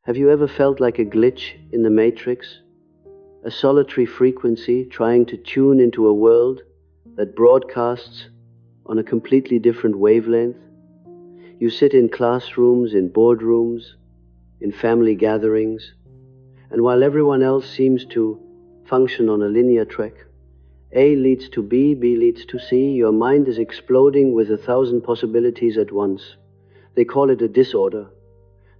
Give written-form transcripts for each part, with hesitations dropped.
Have you ever felt like a glitch in the matrix? A solitary frequency trying to tune into a world that broadcasts on a completely different wavelength? You sit in classrooms, in boardrooms, in family gatherings, and while everyone else seems to function on a linear track, A leads to B, B leads to C, your mind is exploding with 1,000 possibilities at once. They call it a disorder.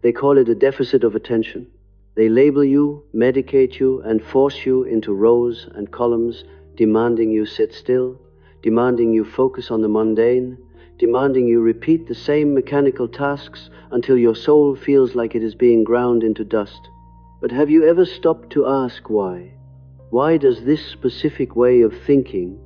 They call it a deficit of attention. They label you, medicate you, and force you into rows and columns, demanding you sit still, demanding you focus on the mundane, demanding you repeat the same mechanical tasks until your soul feels like it is being ground into dust. But have you ever stopped to ask why? Why does this specific way of thinking,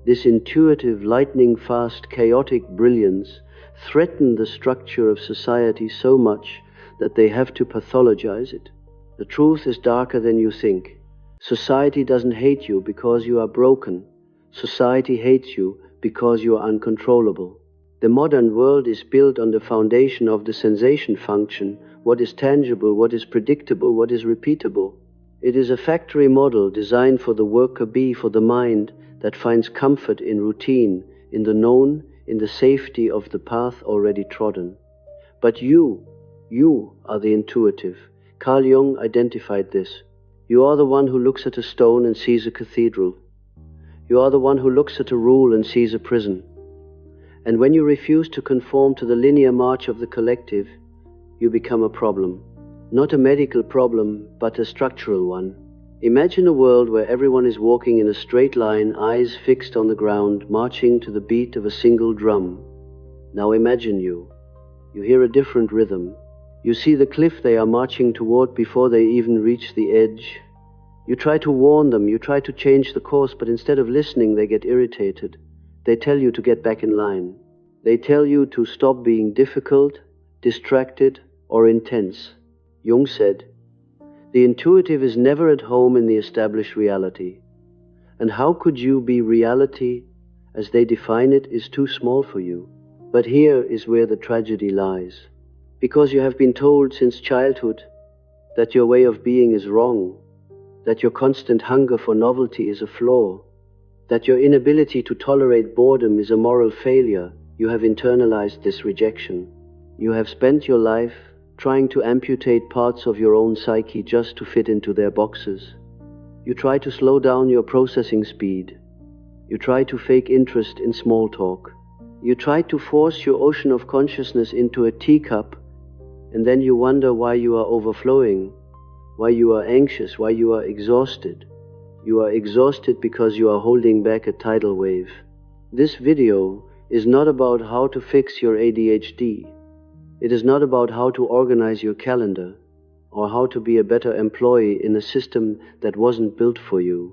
this intuitive, lightning-fast, chaotic brilliance, threaten the structure of society so much that they have to pathologize it? The truth is darker than you think. Society doesn't hate you because you are broken. Society hates you because you are uncontrollable. The modern world is built on the foundation of the sensation function, what is tangible, what is predictable, what is repeatable. It is a factory model designed for the worker bee, for the mind that finds comfort in routine, in the known, in the safety of the path already trodden. But you are the intuitive. Carl Jung identified this. You are the one who looks at a stone and sees a cathedral. You are the one who looks at a rule and sees a prison. And when you refuse to conform to the linear march of the collective, you become a problem. Not a medical problem, but a structural one. Imagine a world where everyone is walking in a straight line, eyes fixed on the ground, marching to the beat of a single drum. Now imagine you hear a different rhythm. You see the cliff they are marching toward before they even reach the edge. You try to warn them, you try to change the course, but instead of listening, they get irritated. They tell you to get back in line. They tell you to stop being difficult, distracted, or intense. Jung said, "The intuitive is never at home in the established reality. And how could you be reality as they define it is too small for you?" But here is where the tragedy lies. Because you have been told since childhood that your way of being is wrong, that your constant hunger for novelty is a flaw, that your inability to tolerate boredom is a moral failure, you have internalized this rejection. You have spent your life trying to amputate parts of your own psyche just to fit into their boxes. You try to slow down your processing speed. You try to fake interest in small talk. You try to force your ocean of consciousness into a teacup, and then you wonder why you are overflowing, why you are anxious, why you are exhausted. You are exhausted because you are holding back a tidal wave. This video is not about how to fix your ADHD. It is not about how to organize your calendar or how to be a better employee in a system that wasn't built for you.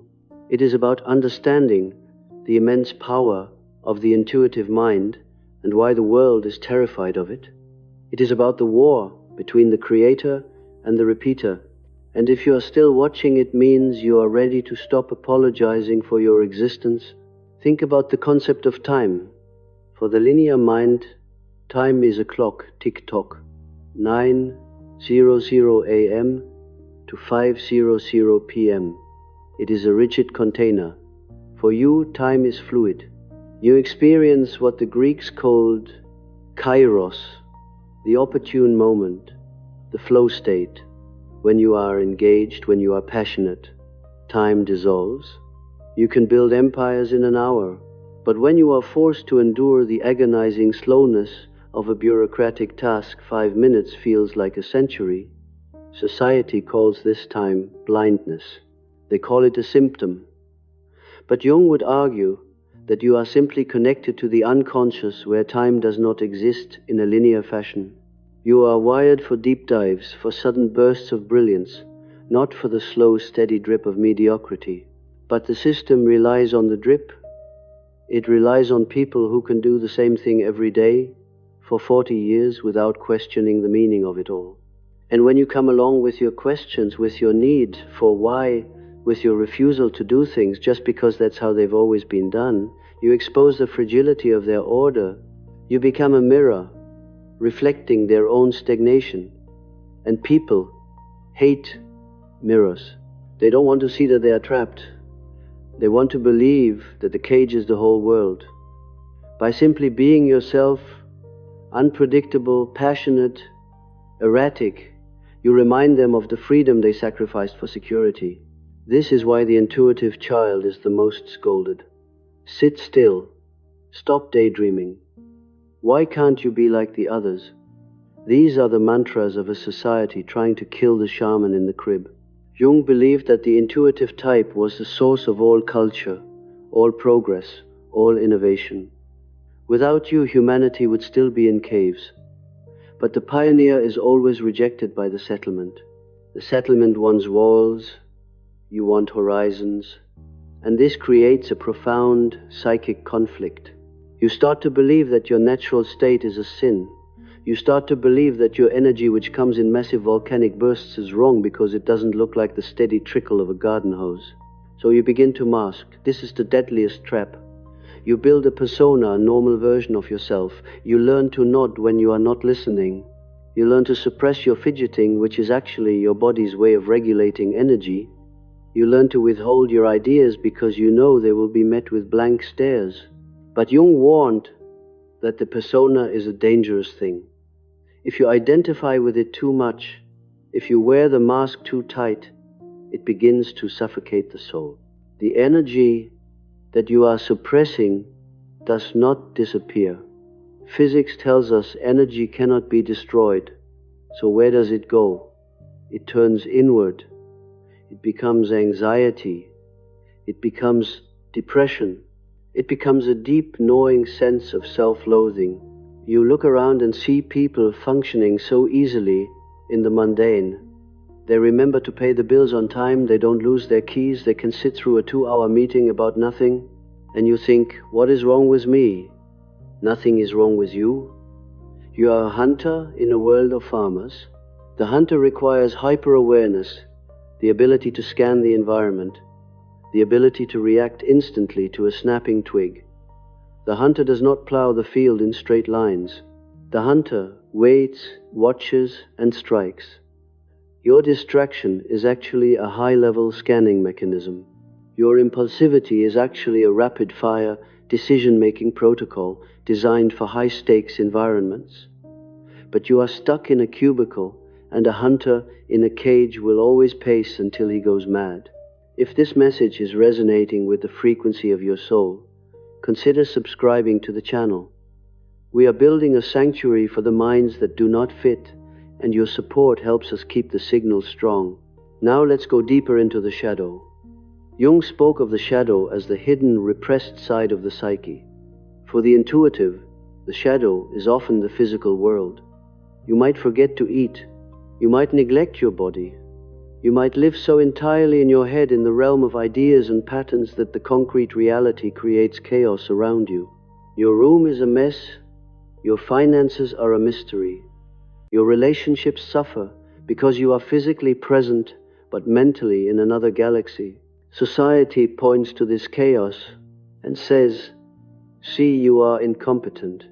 It is about understanding the immense power of the intuitive mind and why the world is terrified of it. It is about the war between the creator and the repeater. And if you are still watching, it means you are ready to stop apologizing for your existence. Think about the concept of time. For the linear mind, time is a clock, tick-tock, 9:00 a.m. to 5:00 p.m. It is a rigid container. For you, time is fluid. You experience what the Greeks called kairos, the opportune moment, the flow state. When you are engaged, when you are passionate, time dissolves. You can build empires in an hour, but when you are forced to endure the agonizing slowness of a bureaucratic task, 5 minutes feels like a century. Society calls this time blindness. They call it a symptom. But Jung would argue that you are simply connected to the unconscious where time does not exist in a linear fashion. You are wired for deep dives, for sudden bursts of brilliance, not for the slow, steady drip of mediocrity. But the system relies on the drip. It relies on people who can do the same thing every day for 40 years without questioning the meaning of it all. And when you come along with your questions, with your need for why, with your refusal to do things just because that's how they've always been done, you expose the fragility of their order. You become a mirror, reflecting their own stagnation. And people hate mirrors. They don't want to see that they are trapped. They want to believe that the cage is the whole world. By simply being yourself, unpredictable, passionate, erratic, you remind them of the freedom they sacrificed for security. This is why the intuitive child is the most scolded. Sit still. Stop daydreaming. Why can't you be like the others? These are the mantras of a society trying to kill the shaman in the crib. Jung believed that the intuitive type was the source of all culture, all progress, all innovation. Without you, humanity would still be in caves. But the pioneer is always rejected by the settlement. The settlement wants walls, you want horizons, and this creates a profound psychic conflict. You start to believe that your natural state is a sin. You start to believe that your energy, which comes in massive volcanic bursts, is wrong because it doesn't look like the steady trickle of a garden hose. So you begin to mask. This is the deadliest trap. You build a persona, a normal version of yourself. You learn to nod when you are not listening. You learn to suppress your fidgeting, which is actually your body's way of regulating energy. You learn to withhold your ideas because you know they will be met with blank stares. But Jung warned that the persona is a dangerous thing. If you identify with it too much, if you wear the mask too tight, it begins to suffocate the soul. The energy that you are suppressing does not disappear. Physics tells us energy cannot be destroyed. So where does it go? It turns inward. It becomes anxiety. It becomes depression. It becomes a deep, gnawing sense of self-loathing. You look around and see people functioning so easily in the mundane. They remember to pay the bills on time, they don't lose their keys, they can sit through a 2-hour meeting about nothing, and you think, what is wrong with me? Nothing is wrong with you. You are a hunter in a world of farmers. The hunter requires hyper-awareness, the ability to scan the environment, the ability to react instantly to a snapping twig. The hunter does not plow the field in straight lines. The hunter waits, watches, and strikes. Your distraction is actually a high-level scanning mechanism. Your impulsivity is actually a rapid-fire, decision-making protocol designed for high-stakes environments. But you are stuck in a cubicle, and a hunter in a cage will always pace until he goes mad. If this message is resonating with the frequency of your soul, consider subscribing to the channel. We are building a sanctuary for the minds that do not fit, and your support helps us keep the signal strong. Now let's go deeper into the shadow. Jung spoke of the shadow as the hidden, repressed side of the psyche. For the intuitive, the shadow is often the physical world. You might forget to eat. You might neglect your body. You might live so entirely in your head in the realm of ideas and patterns that the concrete reality creates chaos around you. Your room is a mess. Your finances are a mystery. Your relationships suffer because you are physically present but mentally in another galaxy. Society points to this chaos and says, "See, you are incompetent,"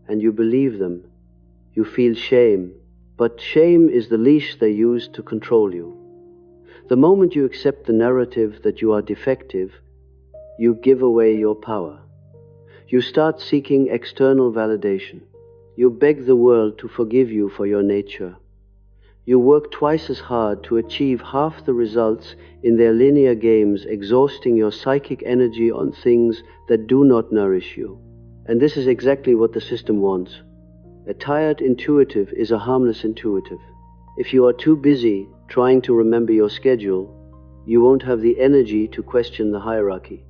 and you believe them. You feel shame, but shame is the leash they use to control you. The moment you accept the narrative that you are defective, you give away your power. You start seeking external validation. You beg the world to forgive you for your nature. You work twice as hard to achieve half the results in their linear games, exhausting your psychic energy on things that do not nourish you. And this is exactly what the system wants. A tired intuitive is a harmless intuitive. If you are too busy trying to remember your schedule, you won't have the energy to question the hierarchy.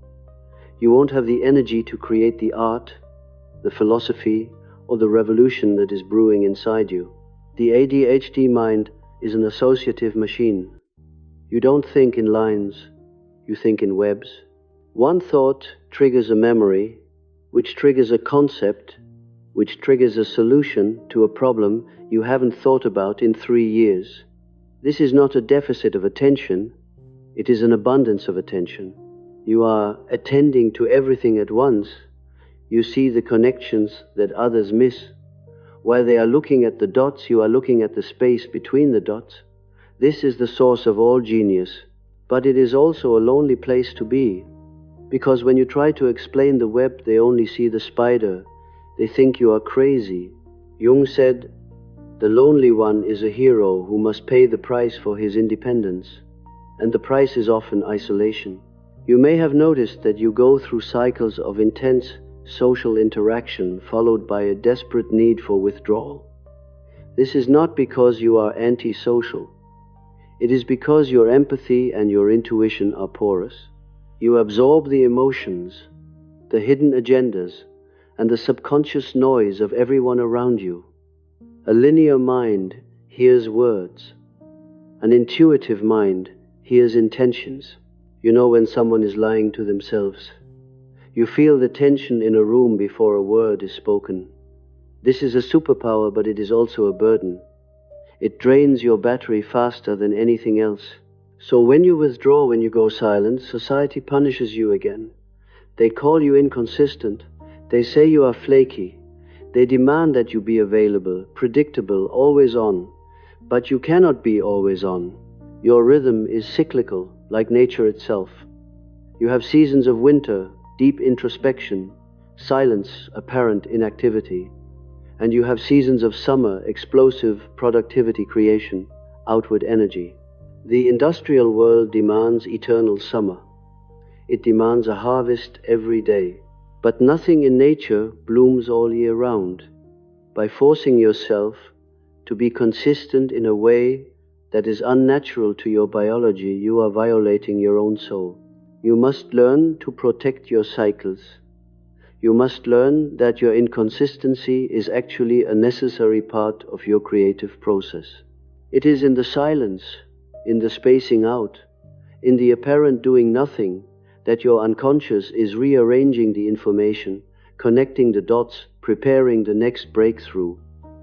You won't have the energy to create the art, the philosophy, or the revolution that is brewing inside you. The ADHD mind is an associative machine. You don't think in lines, you think in webs. One thought triggers a memory, which triggers a concept, which triggers a solution to a problem you haven't thought about in 3 years. This is not a deficit of attention, it is an abundance of attention. You are attending to everything at once. You see the connections that others miss. While they are looking at the dots, you are looking at the space between the dots. This is the source of all genius, but it is also a lonely place to be, because when you try to explain the web, they only see the spider. They think you are crazy. Jung said, "The lonely one is a hero who must pay the price for his independence, and the price is often isolation." You may have noticed that you go through cycles of intense social interaction followed by a desperate need for withdrawal. This is not because you are antisocial. It is because your empathy and your intuition are porous. You absorb the emotions, the hidden agendas, and the subconscious noise of everyone around you. A linear mind hears words. An intuitive mind hears intentions. You know when someone is lying to themselves. You feel the tension in a room before a word is spoken. This is a superpower, but it is also a burden. It drains your battery faster than anything else. So when you withdraw, when you go silent, society punishes you again. They call you inconsistent. They say you are flaky. They demand that you be available, predictable, always on. But you cannot be always on. Your rhythm is cyclical, like nature itself. You have seasons of winter, deep introspection, silence, apparent inactivity. And you have seasons of summer, explosive productivity creation, outward energy. The industrial world demands eternal summer. It demands a harvest every day. But nothing in nature blooms all year round. By forcing yourself to be consistent in a way that is unnatural to your biology, you are violating your own soul. You must learn to protect your cycles. You must learn that your inconsistency is actually a necessary part of your creative process. It is in the silence, in the spacing out, in the apparent doing nothing, that your unconscious is rearranging the information, connecting the dots, preparing the next breakthrough.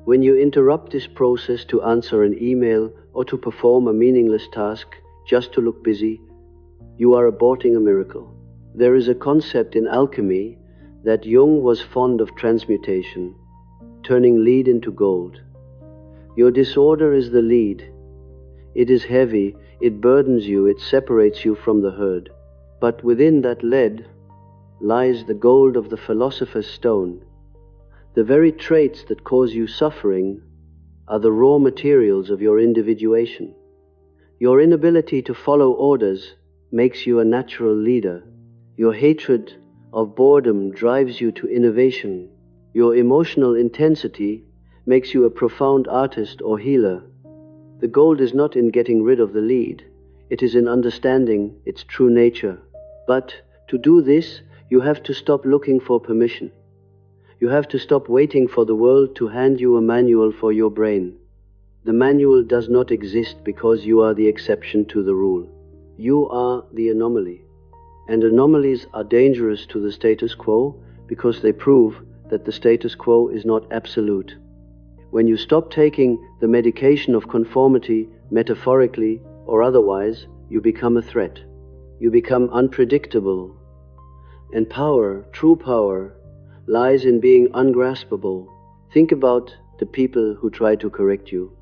When you interrupt this process to answer an email or to perform a meaningless task just to look busy, you are aborting a miracle. There is a concept in alchemy that Jung was fond of: transmutation, turning lead into gold. Your disorder is the lead. It is heavy, it burdens you, it separates you from the herd. But within that lead lies the gold of the philosopher's stone. The very traits that cause you suffering are the raw materials of your individuation. Your inability to follow orders makes you a natural leader. Your hatred of boredom drives you to innovation. Your emotional intensity makes you a profound artist or healer. The gold is not in getting rid of the lead, it is in understanding its true nature. But to do this, you have to stop looking for permission. You have to stop waiting for the world to hand you a manual for your brain. The manual does not exist because you are the exception to the rule. You are the anomaly. And anomalies are dangerous to the status quo because they prove that the status quo is not absolute. When you stop taking the medication of conformity, metaphorically or otherwise, you become a threat. You become unpredictable. And power, true power, lies in being ungraspable. Think about the people who try to correct you.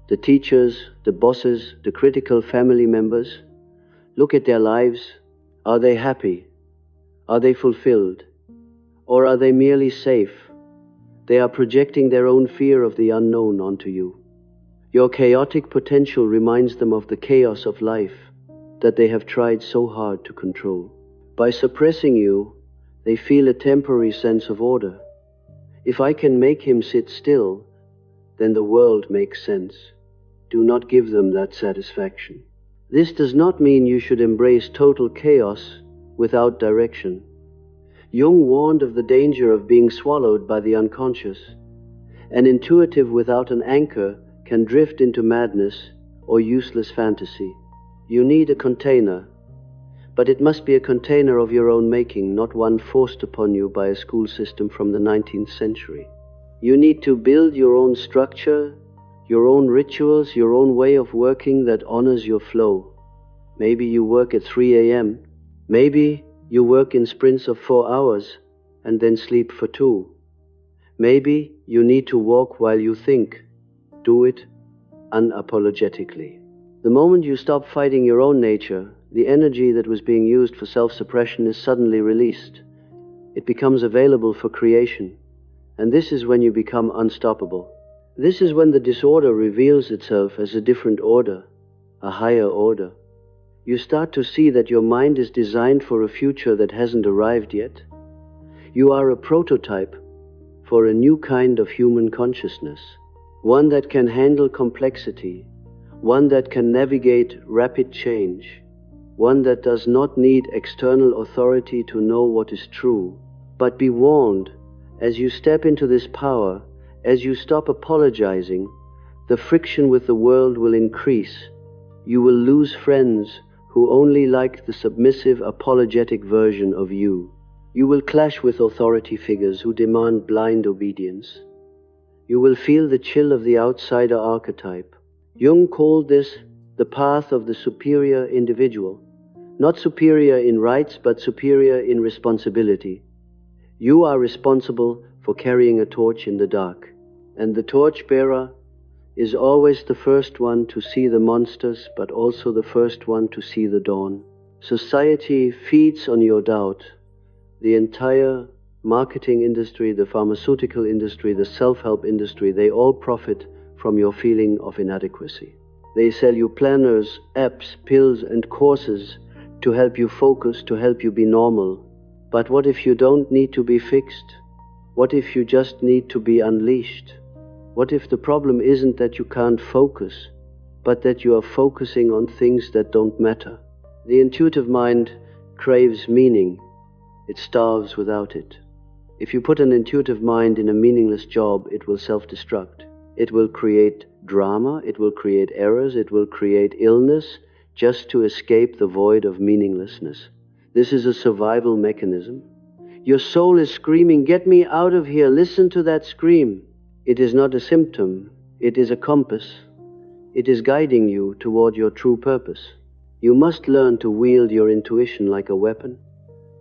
The teachers, the bosses, the critical family members. Look at their lives. Are they happy? Are they fulfilled? Or are they merely safe? They are projecting their own fear of the unknown onto you. Your chaotic potential reminds them of the chaos of life that they have tried so hard to control. By suppressing you, they feel a temporary sense of order. If I can make him sit still, then the world makes sense. Do not give them that satisfaction. This does not mean you should embrace total chaos without direction. Jung warned of the danger of being swallowed by the unconscious. An intuitive without an anchor can drift into madness or useless fantasy. You need a container, but it must be a container of your own making, not one forced upon you by a school system from the 19th century. You need to build your own structure, your own rituals, your own way of working that honors your flow. Maybe you work at 3 a.m. Maybe you work in sprints of 4 hours and then sleep for 2. Maybe you need to walk while you think. Do it unapologetically. The moment you stop fighting your own nature, the energy that was being used for self-suppression is suddenly released. It becomes available for creation, and this is when you become unstoppable. This is when the disorder reveals itself as a different order, a higher order. You start to see that your mind is designed for a future that hasn't arrived yet. You are a prototype for a new kind of human consciousness, one that can handle complexity, one that can navigate rapid change, one that does not need external authority to know what is true. But be warned, as you step into this power, as you stop apologizing, the friction with the world will increase. You will lose friends who only like the submissive, apologetic version of you. You will clash with authority figures who demand blind obedience. You will feel the chill of the outsider archetype. Jung called this the path of the superior individual. Not superior in rights, but superior in responsibility. You are responsible for carrying a torch in the dark, and the torchbearer is always the first one to see the monsters, but also the first one to see the dawn. Society feeds on your doubt. The entire marketing industry, the pharmaceutical industry, the self-help industry, they all profit from your feeling of inadequacy. They sell you planners, apps, pills, and courses to help you focus, to help you be normal. But what if you don't need to be fixed? What if you just need to be unleashed? What if the problem isn't that you can't focus, but that you are focusing on things that don't matter? The intuitive mind craves meaning. It starves without it. If you put an intuitive mind in a meaningless job, it will self-destruct. It will create drama, it will create errors, it will create illness, just to escape the void of meaninglessness. This is a survival mechanism. Your soul is screaming, "Get me out of here, listen to that scream." It is not a symptom, it is a compass. It is guiding you toward your true purpose. You must learn to wield your intuition like a weapon.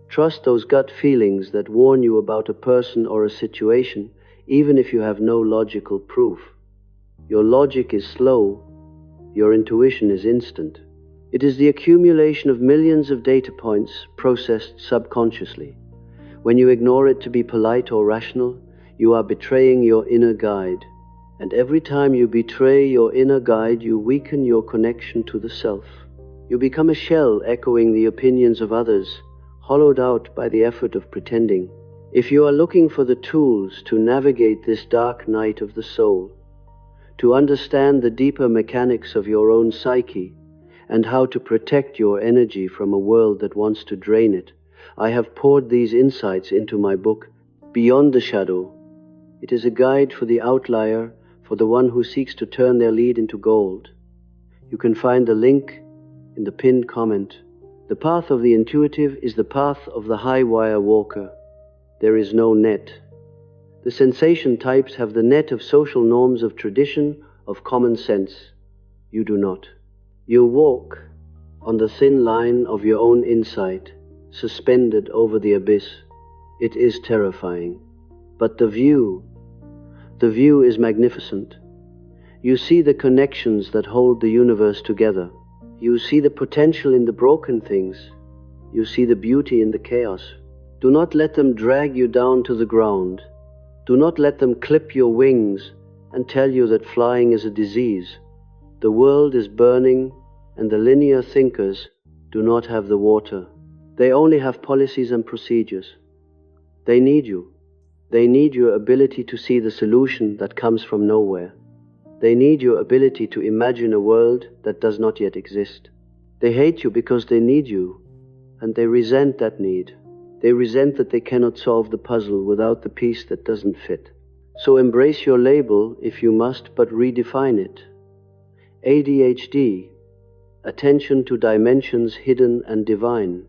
Trust those gut feelings that warn you about a person or a situation, even if you have no logical proof. Your logic is slow, your intuition is instant. It is the accumulation of millions of data points processed subconsciously. When you ignore it to be polite or rational, you are betraying your inner guide. And every time you betray your inner guide, you weaken your connection to the self. You become a shell echoing the opinions of others, hollowed out by the effort of pretending. If you are looking for the tools to navigate this dark night of the soul, to understand the deeper mechanics of your own psyche, and how to protect your energy from a world that wants to drain it, I have poured these insights into my book, Beyond the Shadow. It is a guide for the outlier, for the one who seeks to turn their lead into gold. You can find the link in the pinned comment. The path of the intuitive is the path of the high wire walker. There is no net. The sensation types have the net of social norms, of tradition, of common sense. You do not. You walk on the thin line of your own insight, suspended over the abyss. It is terrifying. But the view is magnificent. You see the connections that hold the universe together. You see the potential in the broken things. You see the beauty in the chaos. Do not let them drag you down to the ground. Do not let them clip your wings and tell you that flying is a disease. The world is burning, and the linear thinkers do not have the water. They only have policies and procedures. They need you. They need your ability to see the solution that comes from nowhere. They need your ability to imagine a world that does not yet exist. They hate you because they need you, and they resent that need. They resent that they cannot solve the puzzle without the piece that doesn't fit. So embrace your label if you must, but redefine it. ADHD, attention to dimensions hidden and divine.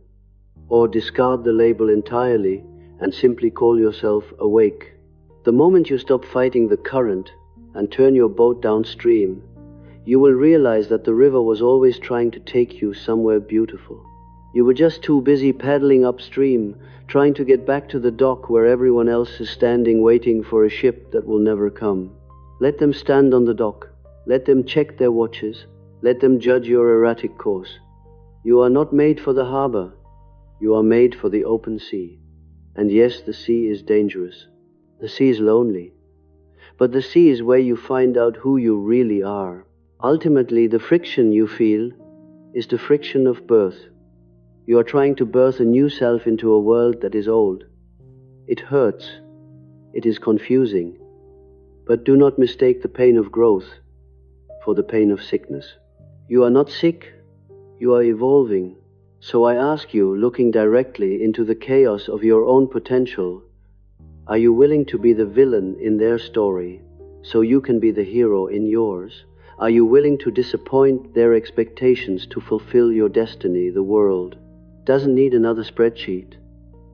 Or discard the label entirely and simply call yourself awake. The moment you stop fighting the current and turn your boat downstream, you will realize that the river was always trying to take you somewhere beautiful. You were just too busy paddling upstream, trying to get back to the dock where everyone else is standing waiting for a ship that will never come. Let them stand on the dock. Let them check their watches. Let them judge your erratic course. You are not made for the harbor. You are made for the open sea. And yes, the sea is dangerous. The sea is lonely. But the sea is where you find out who you really are. Ultimately, the friction you feel is the friction of birth. You are trying to birth a new self into a world that is old. It hurts. It is confusing. But do not mistake the pain of growth for the pain of sickness. You are not sick. You are evolving. So I ask you, looking directly into the chaos of your own potential, are you willing to be the villain in their story so you can be the hero in yours? Are you willing to disappoint their expectations to fulfill your destiny? The world doesn't need another spreadsheet.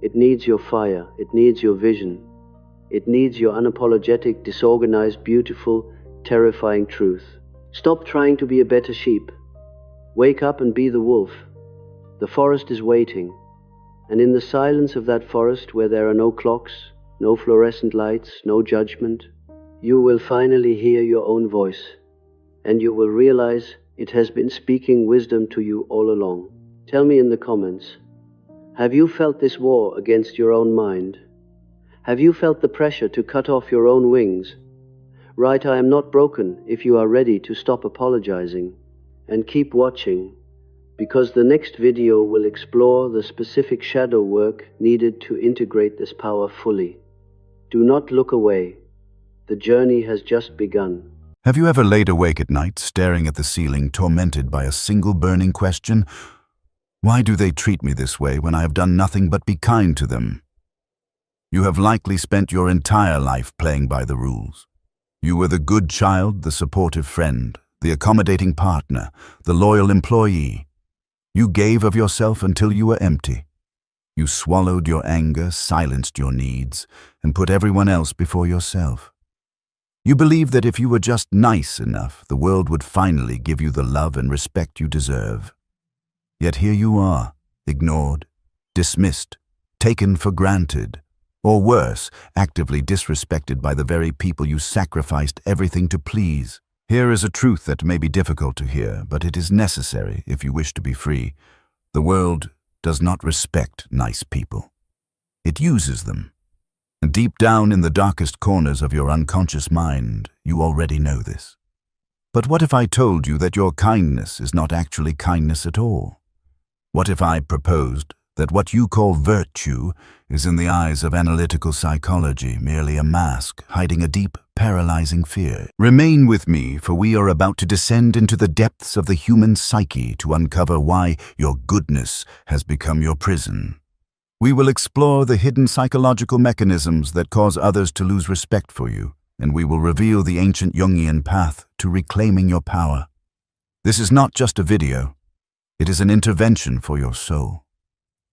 It needs your fire. It needs your vision. It needs your unapologetic, disorganized, beautiful, terrifying truth. Stop trying to be a better sheep. Wake up and be the wolf. The forest is waiting. And in the silence of that forest, where there are no clocks, no fluorescent lights, no judgment, you will finally hear your own voice. And you will realize it has been speaking wisdom to you all along. Tell me in the comments, have you felt this war against your own mind? Have you felt the pressure to cut off your own wings? Write, I am not broken, if you are ready to stop apologizing. And keep watching, because the next video will explore the specific shadow work needed to integrate this power fully. Do not look away. The journey has just begun. Have you ever laid awake at night, staring at the ceiling, tormented by a single burning question? Why do they treat me this way when I have done nothing but be kind to them? You have likely spent your entire life playing by the rules. You were the good child, the supportive friend, the accommodating partner, the loyal employee. You gave of yourself until you were empty. You swallowed your anger, silenced your needs, and put everyone else before yourself. You believed that if you were just nice enough, the world would finally give you the love and respect you deserve. Yet here you are, ignored, dismissed, taken for granted, or worse, actively disrespected by the very people you sacrificed everything to please. Here is a truth that may be difficult to hear, but it is necessary if you wish to be free. The world does not respect nice people. It uses them. And deep down in the darkest corners of your unconscious mind, you already know this. But what if I told you that your kindness is not actually kindness at all? What if I proposed that what you call virtue is, in the eyes of analytical psychology, merely a mask hiding a deep, paralyzing fear? Remain with me, for we are about to descend into the depths of the human psyche to uncover why your goodness has become your prison. We will explore the hidden psychological mechanisms that cause others to lose respect for you, and we will reveal the ancient Jungian path to reclaiming your power. This is not just a video. It is an intervention for your soul.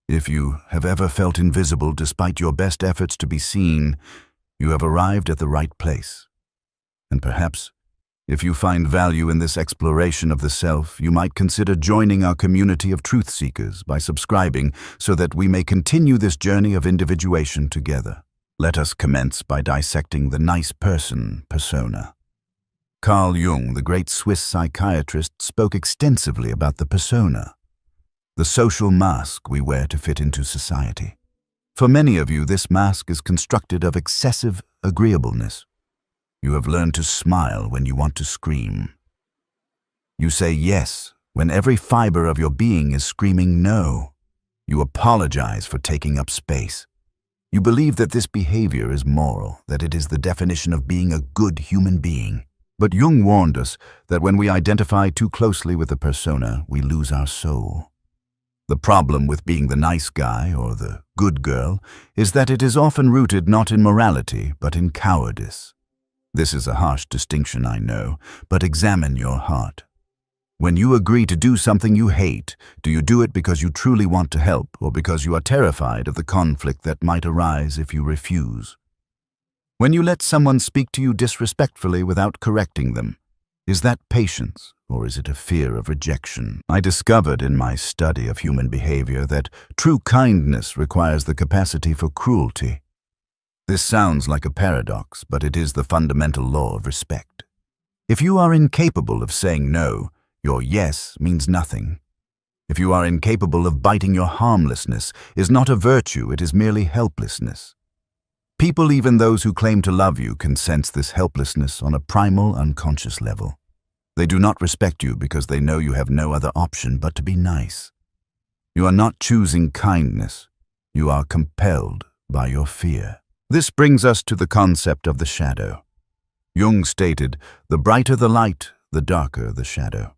If you have ever felt invisible despite your best efforts to be seen, you have arrived at the right place. And perhaps, if you find value in this exploration of the self, you might consider joining our community of truth seekers by subscribing so that we may continue this journey of individuation together. Let us commence by dissecting the nice person persona. Carl Jung, the great Swiss psychiatrist, spoke extensively about the persona, the social mask we wear to fit into society. For many of you, this mask is constructed of excessive agreeableness. You have learned to smile when you want to scream. You say yes when every fiber of your being is screaming no. You apologize for taking up space. You believe that this behavior is moral, that it is the definition of being a good human being. But Jung warned us that when we identify too closely with a persona, we lose our soul. The problem with being the nice guy or the good girl is that it is often rooted not in morality, but in cowardice. This is a harsh distinction, I know, but examine your heart. When you agree to do something you hate, do you do it because you truly want to help or because you are terrified of the conflict that might arise if you refuse? When you let someone speak to you disrespectfully without correcting them, is that patience or is it a fear of rejection? I discovered in my study of human behavior that true kindness requires the capacity for cruelty. This sounds like a paradox, but it is the fundamental law of respect. If you are incapable of saying no, Your yes means nothing. If you are incapable of biting, your harmlessness is not a virtue, it is merely helplessness. People, even those who claim to love you, can sense this helplessness on a primal, unconscious level. They do not respect you because they know you have no other option but to be nice. You are not choosing kindness. You are compelled by your fear. This brings us to the concept of the shadow. Jung stated, "The brighter the light, the darker the shadow."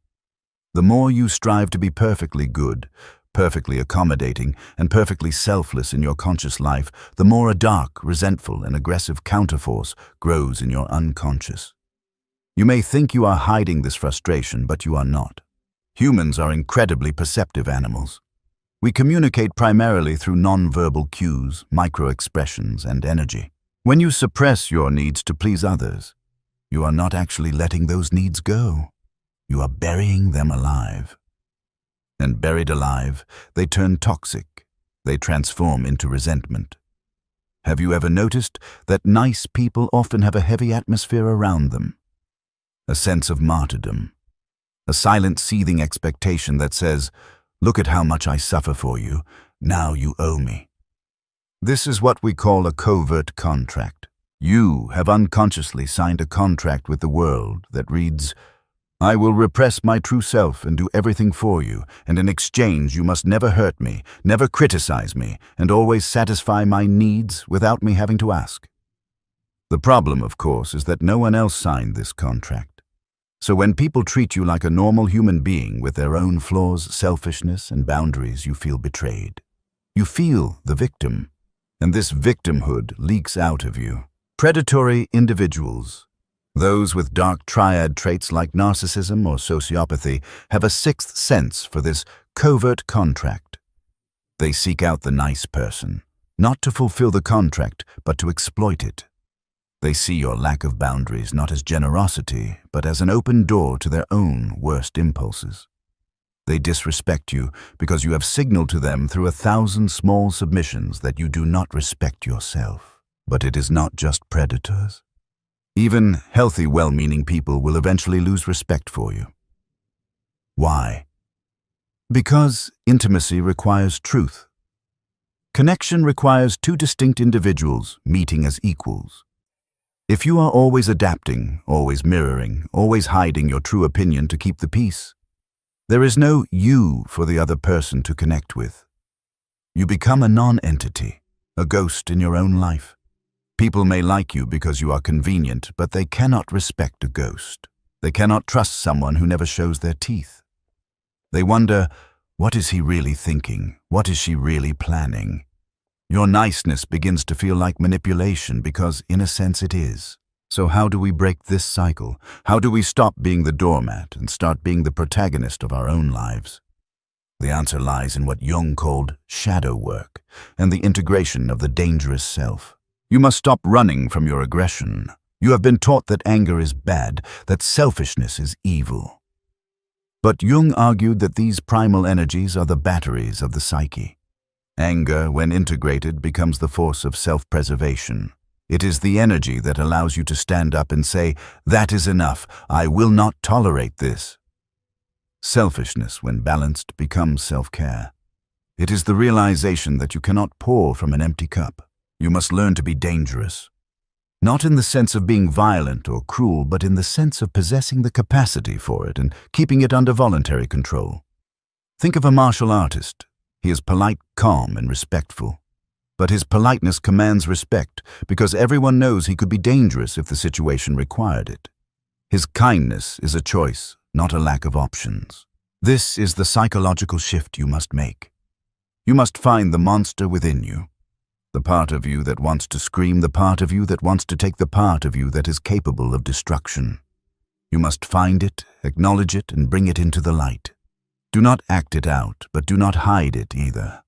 The more you strive to be perfectly good, perfectly accommodating, and perfectly selfless in your conscious life, the more a dark, resentful, and aggressive counterforce grows in your unconscious. You may think you are hiding this frustration, but you are not. Humans are incredibly perceptive animals. We communicate primarily through non-verbal cues, micro-expressions, and energy. When you suppress your needs to please others, you are not actually letting those needs go. You are burying them alive. And buried alive, they turn toxic. They transform into resentment. Have you ever noticed that nice people often have a heavy atmosphere around them? A sense of martyrdom. A silent, seething expectation that says, "Look at how much I suffer for you. Now you owe me." This is what we call a covert contract. You have unconsciously signed a contract with the world that reads, "I will repress my true self and do everything for you, and in exchange you must never hurt me, never criticize me, and always satisfy my needs without me having to ask." The problem, of course, is that no one else signed this contract. So when people treat you like a normal human being with their own flaws, selfishness, and boundaries, you feel betrayed. You feel the victim, and this victimhood leaks out of you. Predatory individuals, those with dark triad traits like narcissism or sociopathy, have a sixth sense for this covert contract. They seek out the nice person, not to fulfill the contract, but to exploit it. They see your lack of boundaries not as generosity, but as an open door to their own worst impulses. They disrespect you because you have signaled to them through 1,000 small submissions that you do not respect yourself. But it is not just predators. Even healthy, well-meaning people will eventually lose respect for you. Why? Because intimacy requires truth. Connection requires two distinct individuals meeting as equals. If you are always adapting, always mirroring, always hiding your true opinion to keep the peace, there is no you for the other person to connect with. You become a non-entity, a ghost in your own life. People may like you because you are convenient, but they cannot respect a ghost. They cannot trust someone who never shows their teeth. They wonder, what is he really thinking? What is she really planning? Your niceness begins to feel like manipulation because, in a sense, it is. So how do we break this cycle? How do we stop being the doormat and start being the protagonist of our own lives? The answer lies in what Jung called shadow work and the integration of the dangerous self. You must stop running from your aggression. You have been taught that anger is bad, that selfishness is evil. But Jung argued that these primal energies are the batteries of the psyche. Anger, when integrated, becomes the force of self-preservation. It is the energy that allows you to stand up and say, "That is enough. I will not tolerate this." Selfishness, when balanced, becomes self-care. It is the realization that you cannot pour from an empty cup. You must learn to be dangerous. Not in the sense of being violent or cruel, but in the sense of possessing the capacity for it and keeping it under voluntary control. Think of a martial artist. He is polite, calm, and respectful. But his politeness commands respect because everyone knows he could be dangerous if the situation required it. His kindness is a choice, not a lack of options. This is the psychological shift you must make. You must find the monster within you. The part of you that wants to scream, the part of you that wants to take the part of you that is capable of destruction. You must find it, acknowledge it, and bring it into the light. Do not act it out, but do not hide it either.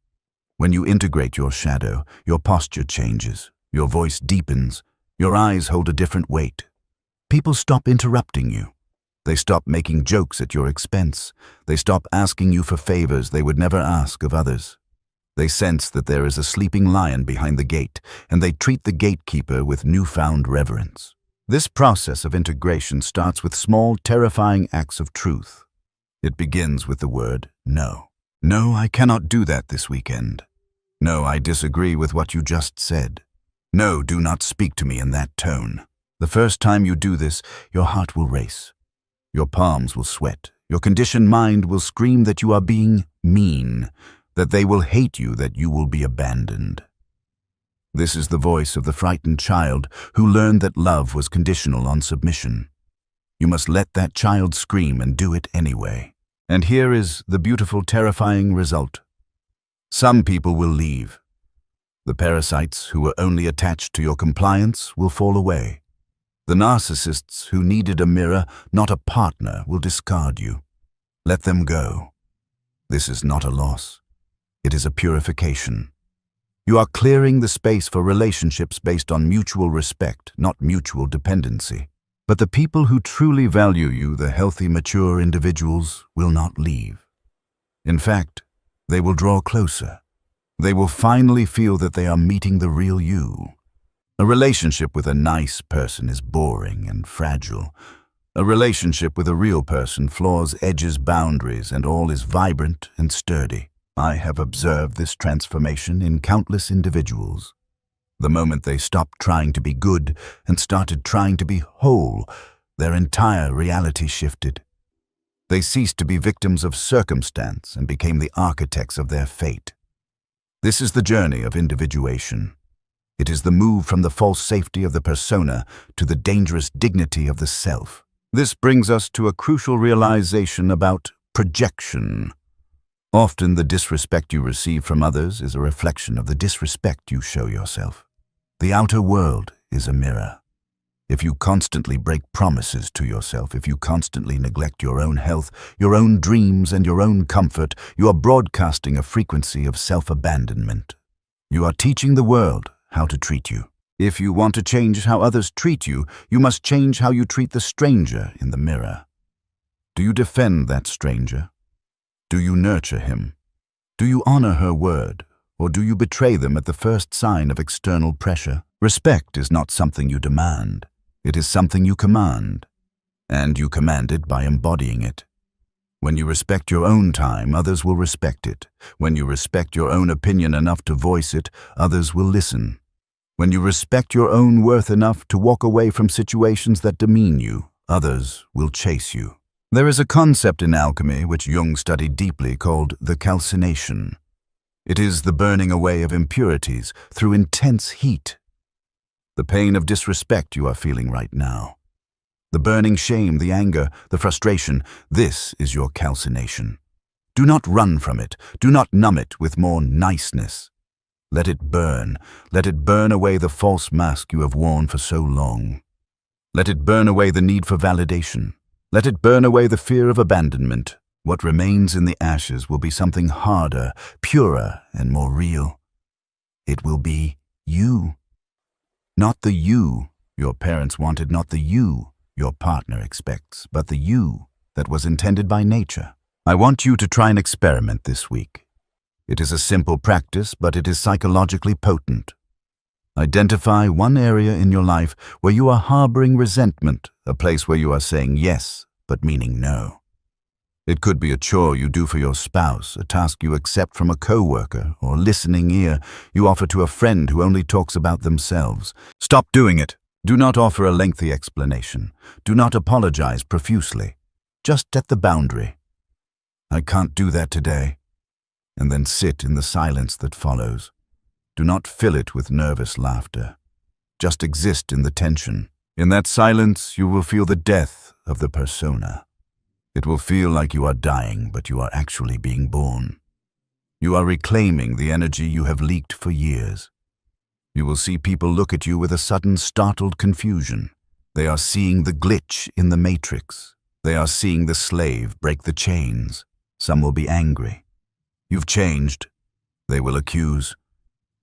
When you integrate your shadow, your posture changes, your voice deepens, your eyes hold a different weight. People stop interrupting you. They stop making jokes at your expense. They stop asking you for favors they would never ask of others. They sense that there is a sleeping lion behind the gate, and they treat the gatekeeper with newfound reverence. This process of integration starts with small, terrifying acts of truth. It begins with the word no. No, I cannot do that this weekend. No, I disagree with what you just said. No, do not speak to me in that tone. The first time you do this, your heart will race. Your palms will sweat. Your conditioned mind will scream that you are being mean, that they will hate you, that you will be abandoned. This is the voice of the frightened child who learned that love was conditional on submission. You must let that child scream and do it anyway. And here is the beautiful, terrifying result. Some people will leave. The parasites who were only attached to your compliance will fall away. The narcissists who needed a mirror, not a partner, will discard you. Let them go. This is not a loss. It is a purification. You are clearing the space for relationships based on mutual respect, not mutual dependency. But the people who truly value you, the healthy, mature individuals, will not leave. In fact, they will draw closer. They will finally feel that they are meeting the real you. A relationship with a nice person is boring and fragile. A relationship with a real person floors edges, boundaries, and all is vibrant and sturdy. I have observed this transformation in countless individuals. The moment they stopped trying to be good and started trying to be whole, their entire reality shifted. They ceased to be victims of circumstance and became the architects of their fate. This is the journey of individuation. It is the move from the false safety of the persona to the dangerous dignity of the self. This brings us to a crucial realization about projection. Often the disrespect you receive from others is a reflection of the disrespect you show yourself. The outer world is a mirror. If you constantly break promises to yourself, if you constantly neglect your own health, your own dreams, and your own comfort, you are broadcasting a frequency of self-abandonment. You are teaching the world how to treat you. If you want to change how others treat you, you must change how you treat the stranger in the mirror. Do you defend that stranger? Do you nurture him? Do you honor her word, or do you betray them at the first sign of external pressure? Respect is not something you demand. It is something you command, and you command it by embodying it. When you respect your own time, others will respect it. When you respect your own opinion enough to voice it, others will listen. When you respect your own worth enough to walk away from situations that demean you, others will chase you. There is a concept in alchemy which Jung studied deeply called the calcination. It is the burning away of impurities through intense heat. The pain of disrespect you are feeling right now. The burning shame, the anger, the frustration, this is your calcination. Do not run from it. Do not numb it with more niceness. Let it burn. Let it burn away the false mask you have worn for so long. Let it burn away the need for validation. Let it burn away the fear of abandonment. What remains in the ashes will be something harder, purer, and more real. It will be you. Not the you your parents wanted, not the you your partner expects, but the you that was intended by nature. I want you to try an experiment this week. It is a simple practice, but it is psychologically potent. Identify one area in your life where you are harboring resentment, a place where you are saying yes, but meaning no. It could be a chore you do for your spouse, a task you accept from a coworker, or a listening ear you offer to a friend who only talks about themselves. Stop doing it. Do not offer a lengthy explanation. Do not apologize profusely. Just at the boundary. I can't do that today. And then sit in the silence that follows. Do not fill it with nervous laughter. Just exist in the tension. In that silence, you will feel the death of the persona. It will feel like you are dying, but you are actually being born. You are reclaiming the energy you have leaked for years. You will see people look at you with a sudden startled confusion. They are seeing the glitch in the matrix. They are seeing the slave break the chains. Some will be angry. You've changed, they will accuse.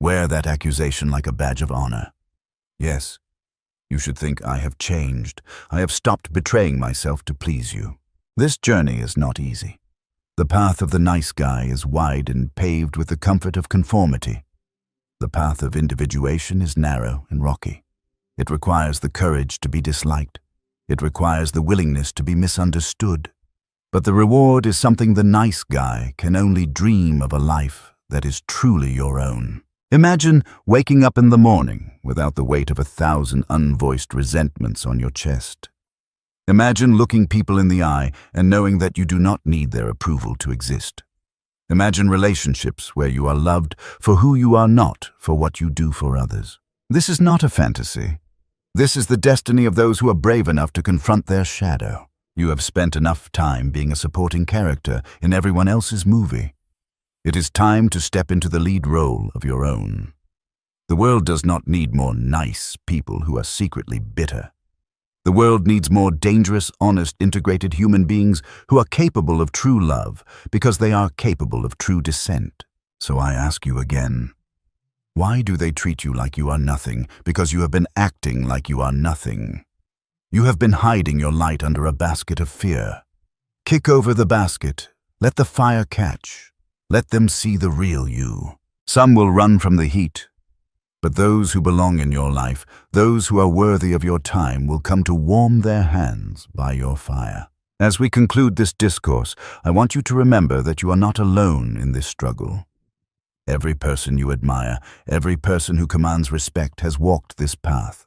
Wear that accusation like a badge of honor. Yes, you should think I have changed. I have stopped betraying myself to please you. This journey is not easy. The path of the nice guy is wide and paved with the comfort of conformity. The path of individuation is narrow and rocky. It requires the courage to be disliked. It requires the willingness to be misunderstood. But the reward is something the nice guy can only dream of, a life that is truly your own. Imagine waking up in the morning without the weight of 1,000 unvoiced resentments on your chest. Imagine looking people in the eye and knowing that you do not need their approval to exist. Imagine relationships where you are loved for who you are, not for what you do for others. This is not a fantasy. This is the destiny of those who are brave enough to confront their shadow. You have spent enough time being a supporting character in everyone else's movie. It is time to step into the lead role of your own. The world does not need more nice people who are secretly bitter. The world needs more dangerous, honest, integrated human beings who are capable of true love because they are capable of true dissent. So I ask you again, why do they treat you like you are nothing? Because you have been acting like you are nothing. You have been hiding your light under a basket of fear. Kick over the basket. Let the fire catch. Let them see the real you. Some will run from the heat, but those who belong in your life, those who are worthy of your time, will come to warm their hands by your fire. As we conclude this discourse, I want you to remember that you are not alone in this struggle. Every person you admire, every person who commands respect has walked this path.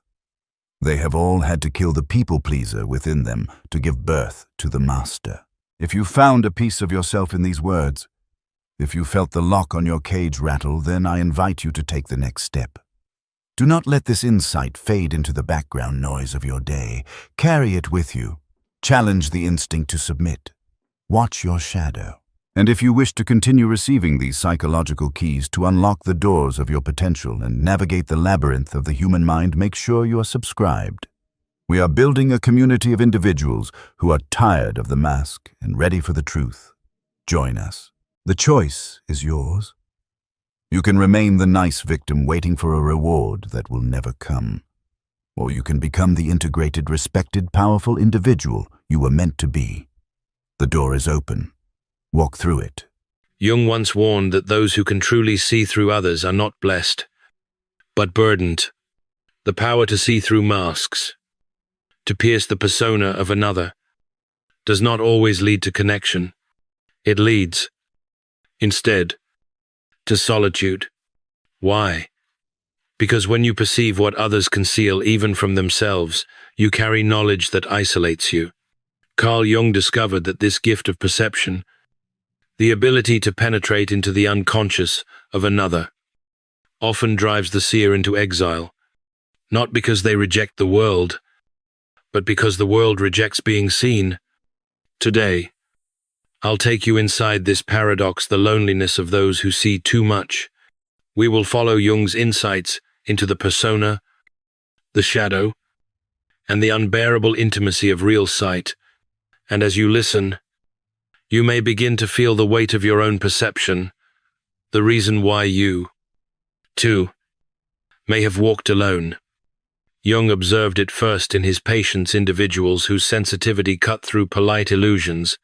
They have all had to kill the people-pleaser within them to give birth to the master. If you found a piece of yourself in these words, if you felt the lock on your cage rattle, then I invite you to take the next step. Do not let this insight fade into the background noise of your day. Carry it with you. Challenge the instinct to submit. Watch your shadow. And if you wish to continue receiving these psychological keys to unlock the doors of your potential and navigate the labyrinth of the human mind, make sure you are subscribed. We are building a community of individuals who are tired of the mask and ready for the truth. Join us. The choice is yours. You can remain the nice victim waiting for a reward that will never come. Or you can become the integrated, respected, powerful individual you were meant to be. The door is open. Walk through it. Jung once warned that those who can truly see through others are not blessed, but burdened. The power to see through masks, to pierce the persona of another, does not always lead to connection. It leads, instead, to solitude. Why? Because when you perceive what others conceal even from themselves, you carry knowledge that isolates you. Carl Jung discovered that this gift of perception, the ability to penetrate into the unconscious of another, often drives the seer into exile, not because they reject the world, but because the world rejects being seen. Today, I'll take you inside this paradox, the loneliness of those who see too much. We will follow Jung's insights into the persona, the shadow, and the unbearable intimacy of real sight. And as you listen, you may begin to feel the weight of your own perception, the reason why you, too, may have walked alone. Jung observed it first in his patients, individuals whose sensitivity cut through polite illusions,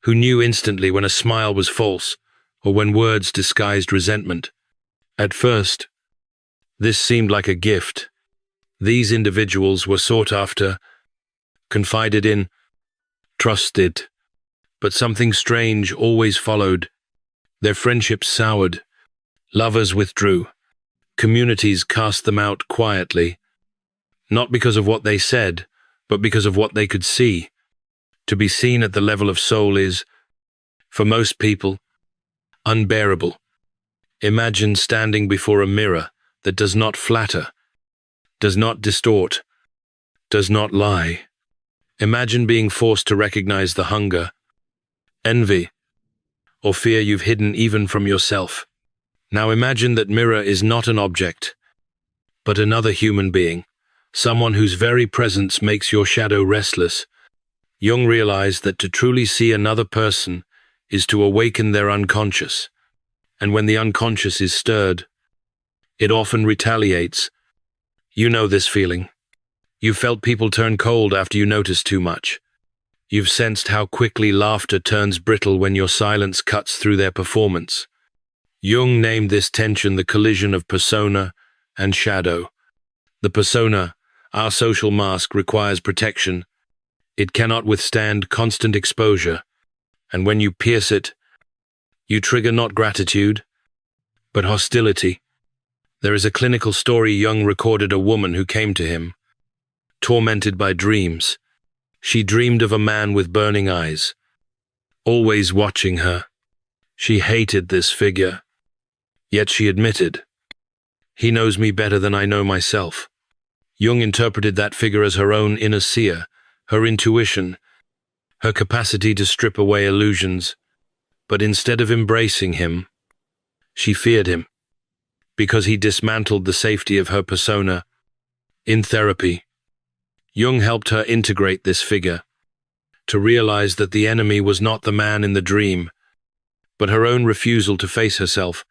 who knew instantly when a smile was false or when words disguised resentment. At first, this seemed like a gift. These individuals were sought after, confided in, trusted, but something strange always followed. Their friendships soured, lovers withdrew, communities cast them out quietly, not because of what they said, but because of what they could see. To be seen at the level of soul is, for most people, unbearable. Imagine standing before a mirror that does not flatter, does not distort, does not lie. Imagine being forced to recognize the hunger, envy, or fear you've hidden even from yourself. Now imagine that mirror is not an object, but another human being, someone whose very presence makes your shadow restless. Jung realized that to truly see another person is to awaken their unconscious, and when the unconscious is stirred, it often retaliates. You know this feeling. You've felt people turn cold after you notice too much. You've sensed how quickly laughter turns brittle when your silence cuts through their performance. Jung named this tension the collision of persona and shadow. The persona, our social mask, requires protection. It cannot withstand constant exposure. And when you pierce it, you trigger not gratitude, but hostility. There is a clinical story Jung recorded a woman who came to him, tormented by dreams. She dreamed of a man with burning eyes, always watching her. She hated this figure, yet she admitted, "He knows me better than I know myself." Jung interpreted that figure as her own inner seer, her intuition, her capacity to strip away illusions. But instead of embracing him, she feared him, because he dismantled the safety of her persona. In therapy, Jung helped her integrate this figure, to realize that the enemy was not the man in the dream, but her own refusal to face herself.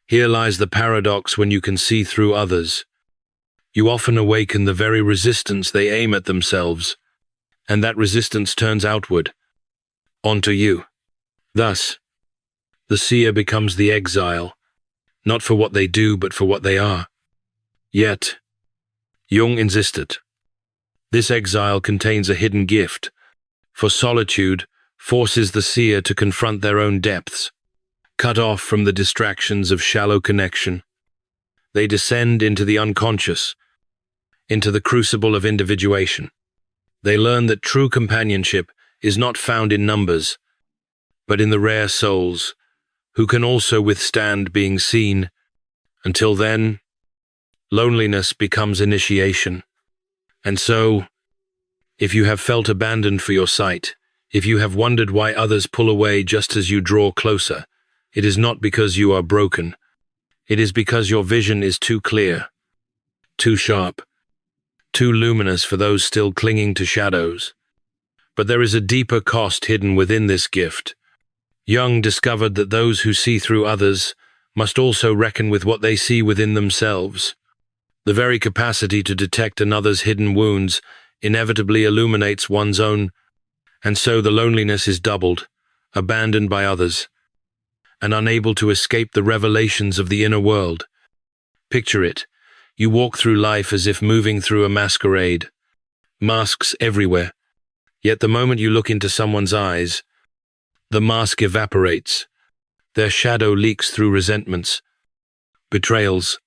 Here lies the paradox: when you can see through others, you often awaken the very resistance they aim at themselves, and that resistance turns outward, onto you. Thus, the seer becomes the exile, not for what they do, but for what they are. Yet, Jung insisted, this exile contains a hidden gift, for solitude forces the seer to confront their own depths. Cut off from the distractions of shallow connection, they descend into the unconscious, into the crucible of individuation. They learn that true companionship is not found in numbers, but in the rare souls who can also withstand being seen. Until then, loneliness becomes initiation. And so, if you have felt abandoned for your sight, if you have wondered why others pull away just as you draw closer, it is not because you are broken. It is because your vision is too clear, too sharp, too luminous for those still clinging to shadows. But there is a deeper cost hidden within this gift. Jung discovered that those who see through others must also reckon with what they see within themselves. The very capacity to detect another's hidden wounds inevitably illuminates one's own, and so the loneliness is doubled, abandoned by others, and unable to escape the revelations of the inner world. Picture it. You walk through life as if moving through a masquerade. Masks everywhere. Yet the moment you look into someone's eyes, the mask evaporates. Their shadow leaks through resentments, betrayals,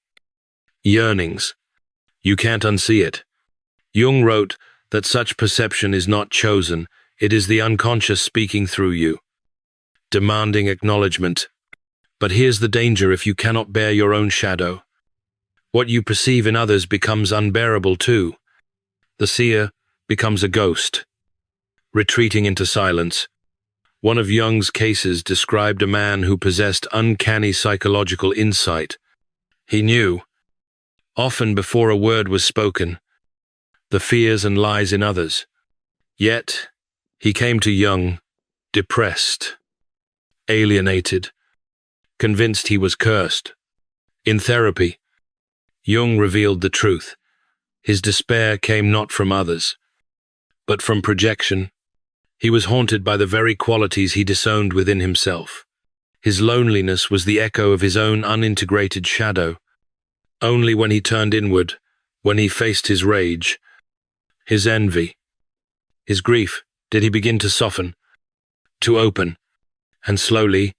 yearnings. You can't unsee it. Jung wrote that such perception is not chosen, it is the unconscious speaking through you, demanding acknowledgement. But here's the danger: if you cannot bear your own shadow, what you perceive in others becomes unbearable too. The seer becomes a ghost, retreating into silence. One of Jung's cases described a man who possessed uncanny psychological insight. He knew, often before a word was spoken, the fears and lies in others. Yet, he came to Jung, depressed, alienated, convinced he was cursed. In therapy, Jung revealed the truth. His despair came not from others, but from projection. He was haunted by the very qualities he disowned within himself. His loneliness was the echo of his own unintegrated shadow. Only when he turned inward, when he faced his rage, his envy, his grief, did he begin to soften, to open, and slowly,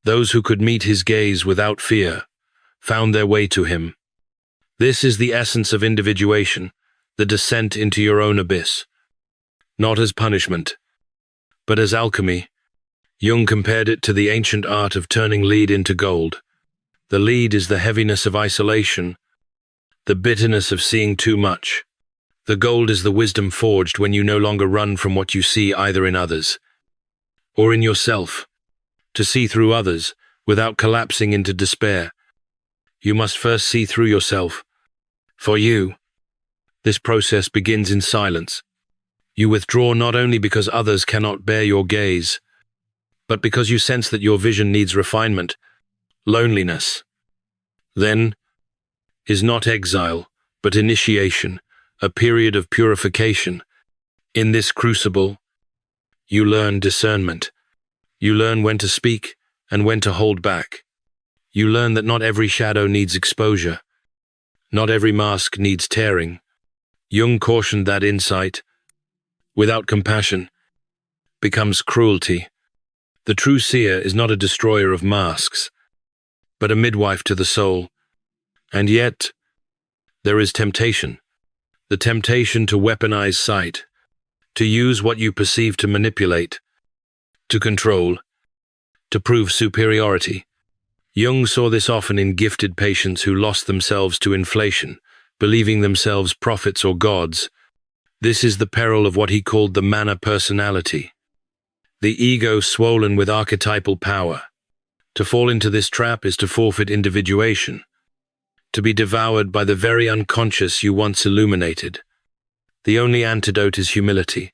those who could meet his gaze without fear found their way to him. This is the essence of individuation, the descent into your own abyss. Not as punishment, but as alchemy. Jung compared it to the ancient art of turning lead into gold. The lead is the heaviness of isolation, the bitterness of seeing too much. The gold is the wisdom forged when you no longer run from what you see either in others or in yourself. To see through others without collapsing into despair, you must first see through yourself. For you, this process begins in silence. You withdraw not only because others cannot bear your gaze, but because you sense that your vision needs refinement. Loneliness, then, is not exile, but initiation, a period of purification. In this crucible, you learn discernment. You learn when to speak and when to hold back. You learn that not every shadow needs exposure. Not every mask needs tearing. Jung cautioned that insight, without compassion, becomes cruelty. The true seer is not a destroyer of masks, but a midwife to the soul. And yet, there is temptation. The temptation to weaponize sight, to use what you perceive to manipulate, to control, to prove superiority. Jung saw this often in gifted patients who lost themselves to inflation, believing themselves prophets or gods. This is the peril of what he called the manna personality, the ego swollen with archetypal power. To fall into this trap is to forfeit individuation, to be devoured by the very unconscious you once illuminated. The only antidote is humility,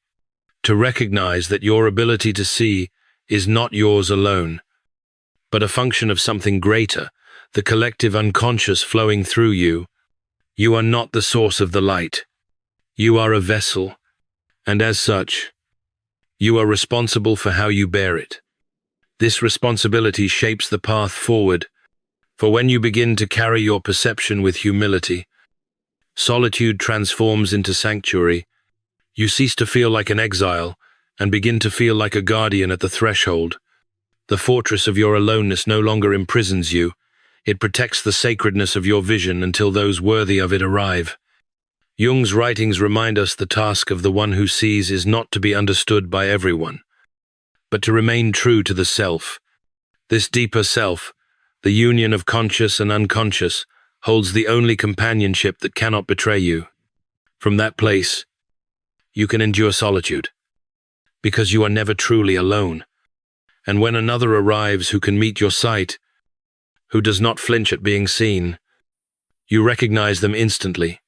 to recognize that your ability to see is not yours alone, but a function of something greater, the collective unconscious flowing through you. You are not the source of the light. You are a vessel, and as such, you are responsible for how you bear it. This responsibility shapes the path forward, for when you begin to carry your perception with humility, solitude transforms into sanctuary. You cease to feel like an exile and begin to feel like a guardian at the threshold. The fortress of your aloneness no longer imprisons you. It protects the sacredness of your vision until those worthy of it arrive. Jung's writings remind us the task of the one who sees is not to be understood by everyone, but to remain true to the self. This deeper self, the union of conscious and unconscious, holds the only companionship that cannot betray you. From that place, you can endure solitude, because you are never truly alone. And when another arrives who can meet your sight, who does not flinch at being seen, you recognize them instantly.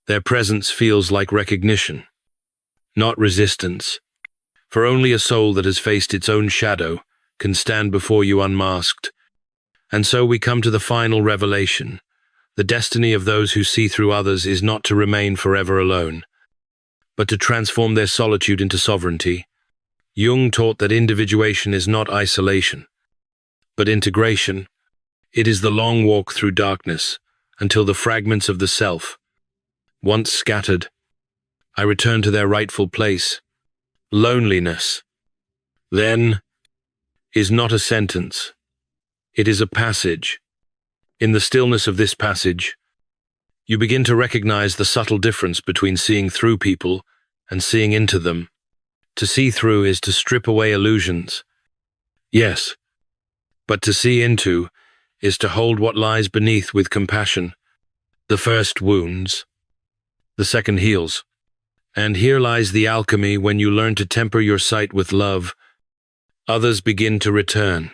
Their presence feels like recognition, not resistance. For only a soul that has faced its own shadow can stand before you unmasked. And so we come to the final revelation. The destiny of those who see through others is not to remain forever alone, but to transform their solitude into sovereignty. Jung taught that individuation is not isolation, but integration. It is the long walk through darkness until the fragments of the self, once scattered, I return to their rightful place. Loneliness, then, is not a sentence. It is a passage. In the stillness of this passage, you begin to recognize the subtle difference between seeing through people and seeing into them. To see through is to strip away illusions. Yes, but to see into is to hold what lies beneath with compassion. The first wounds, the second heals. And here lies the alchemy when you learn to temper your sight with love. Others begin to return,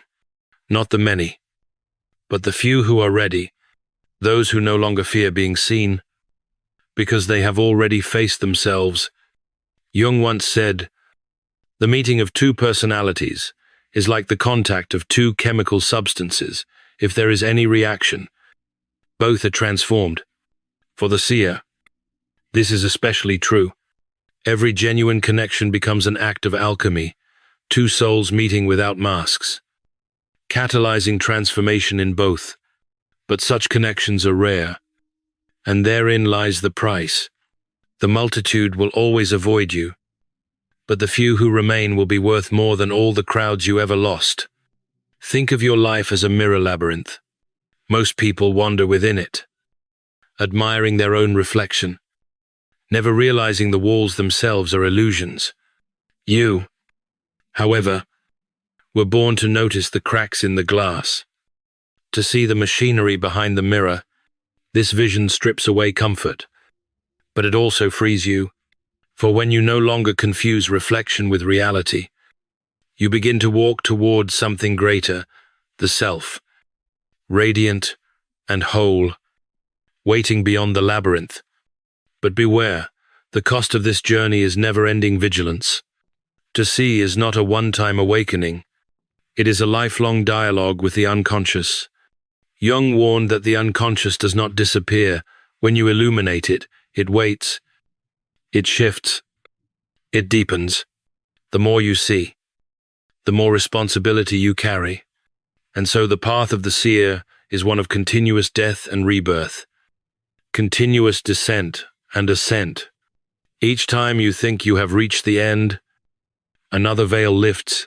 not the many, but the few who are ready, those who no longer fear being seen, because they have already faced themselves. Jung once said, "The meeting of two personalities is like the contact of two chemical substances. If there is any reaction, both are transformed." For the seer, this is especially true. Every genuine connection becomes an act of alchemy, two souls meeting without masks, catalyzing transformation in both. But such connections are rare, and therein lies the price. The multitude will always avoid you, but the few who remain will be worth more than all the crowds you ever lost. Think of your life as a mirror labyrinth. Most people wander within it, admiring their own reflection, never realizing the walls themselves are illusions. You, however, were born to notice the cracks in the glass, to see the machinery behind the mirror. This vision strips away comfort, but it also frees you, for when you no longer confuse reflection with reality, you begin to walk towards something greater, the self, radiant and whole, waiting beyond the labyrinth. But beware, the cost of this journey is never-ending vigilance. To see is not a one-time awakening. It is a lifelong dialogue with the unconscious. Jung warned that the unconscious does not disappear. When you illuminate it, it waits. It shifts. It deepens. The more you see, the more responsibility you carry. And so the path of the seer is one of continuous death and rebirth, continuous descent and ascent. Each time you think you have reached the end, another veil lifts,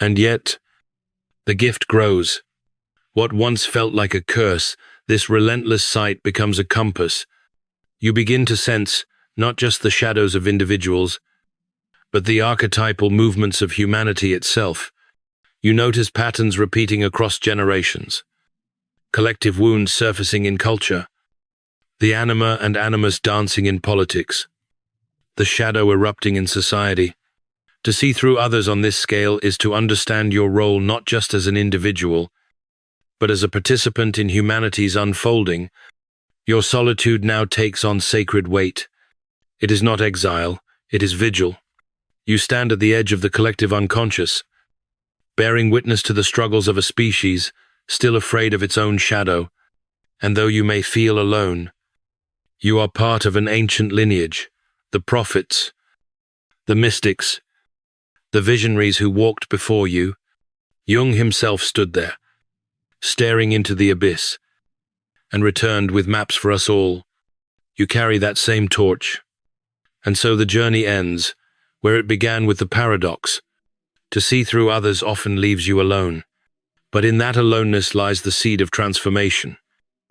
And yet, the gift grows. What once felt like a curse, this relentless sight becomes a compass. You begin to sense not just the shadows of individuals, but the archetypal movements of humanity itself. You notice patterns repeating across generations, collective wounds surfacing in culture, the anima and animus dancing in politics, the shadow erupting in society. To see through others on this scale is to understand your role not just as an individual, but as a participant in humanity's unfolding. Your solitude now takes on sacred weight. It is not exile, it is vigil. You stand at the edge of the collective unconscious, bearing witness to the struggles of a species still afraid of its own shadow. And though you may feel alone, you are part of an ancient lineage, the prophets, the mystics, the visionaries who walked before you. Jung himself stood there, staring into the abyss, and returned with maps for us all. You carry that same torch. And so the journey ends, where it began with the paradox. To see through others often leaves you alone. But in that aloneness lies the seed of transformation.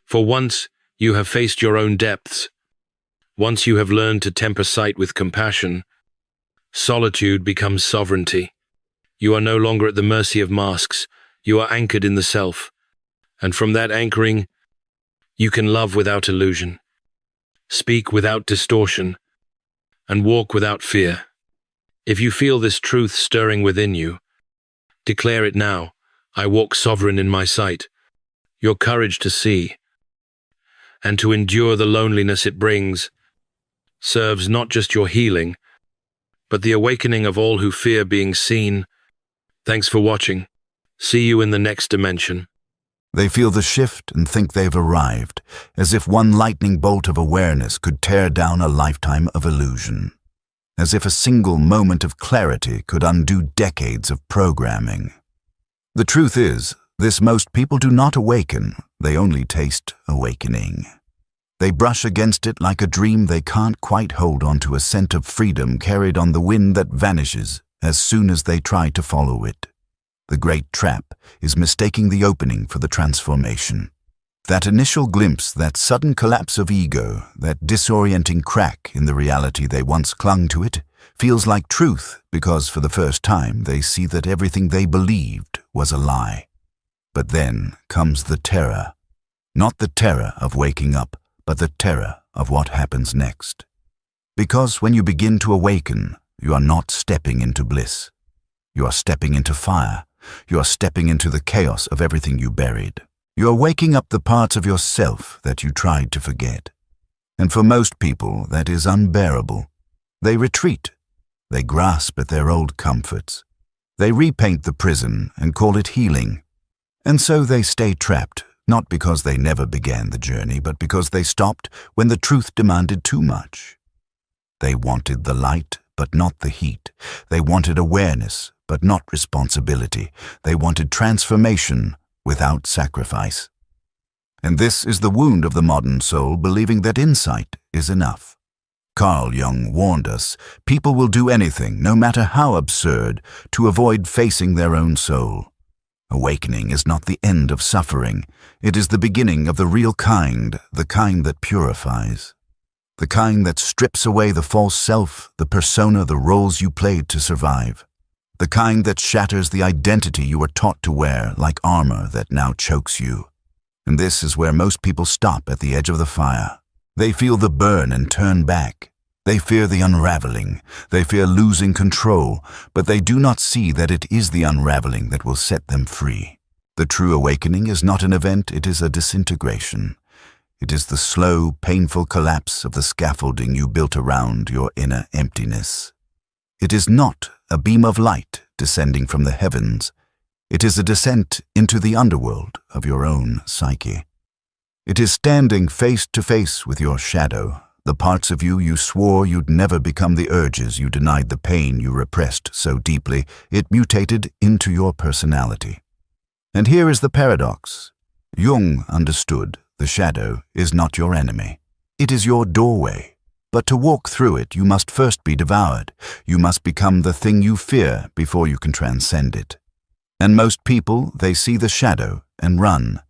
For once you have faced your own depths, once you have learned to temper sight with compassion, solitude becomes sovereignty. You are no longer at the mercy of masks, you are anchored in the self. And from that anchoring, you can love without illusion, speak without distortion, and walk without fear. If you feel this truth stirring within you, declare it now. I walk sovereign in my sight. Your courage to see and to endure the loneliness it brings serves not just your healing, but the awakening of all who fear being seen. Thanks for watching. See you in the next dimension. They feel the shift and think they've arrived, as if one lightning bolt of awareness could tear down a lifetime of illusion. As if a single moment of clarity could undo decades of programming. The truth is, most people do not awaken, they only taste awakening. They brush against it like a dream they can't quite hold onto, a scent of freedom carried on the wind that vanishes as soon as they try to follow it. The great trap is mistaking the opening for the transformation. That initial glimpse, that sudden collapse of ego, that disorienting crack in the reality they once clung to it, feels like truth because for the first time they see that everything they believed was a lie. But then comes the terror. Not the terror of waking up, but the terror of what happens next. Because when you begin to awaken, you are not stepping into bliss. You are stepping into fire. You are stepping into the chaos of everything you buried. You are waking up the parts of yourself that you tried to forget. And for most people, that is unbearable. They retreat. They grasp at their old comforts. They repaint the prison and call it healing. And so they stay trapped, not because they never began the journey, but because they stopped when the truth demanded too much. They wanted the light, but not the heat. They wanted awareness, but not responsibility. They wanted transformation without sacrifice. And this is the wound of the modern soul, believing that insight is enough. Carl Jung warned us, people will do anything, no matter how absurd, to avoid facing their own soul. Awakening is not the end of suffering. It is the beginning of the real kind, the kind that purifies. The kind that strips away the false self, the persona, the roles you played to survive. The kind that shatters the identity you were taught to wear like armor that now chokes you. And this is where most people stop at the edge of the fire. They feel the burn and turn back. They fear the unraveling. They fear losing control, but they do not see that it is the unraveling that will set them free. The true awakening is not an event, it is a disintegration. It is the slow, painful collapse of the scaffolding you built around your inner emptiness. It is not a beam of light descending from the heavens. It is a descent into the underworld of your own psyche. It is standing face to face with your shadow, the parts of you swore you'd never become, the urges you denied, the pain you repressed so deeply it mutated into your personality. And here is the paradox. Jung understood the shadow is not your enemy. It is your doorway. But to walk through it, you must first be devoured. You must become the thing you fear before you can transcend it. And most people, they see the shadow and run.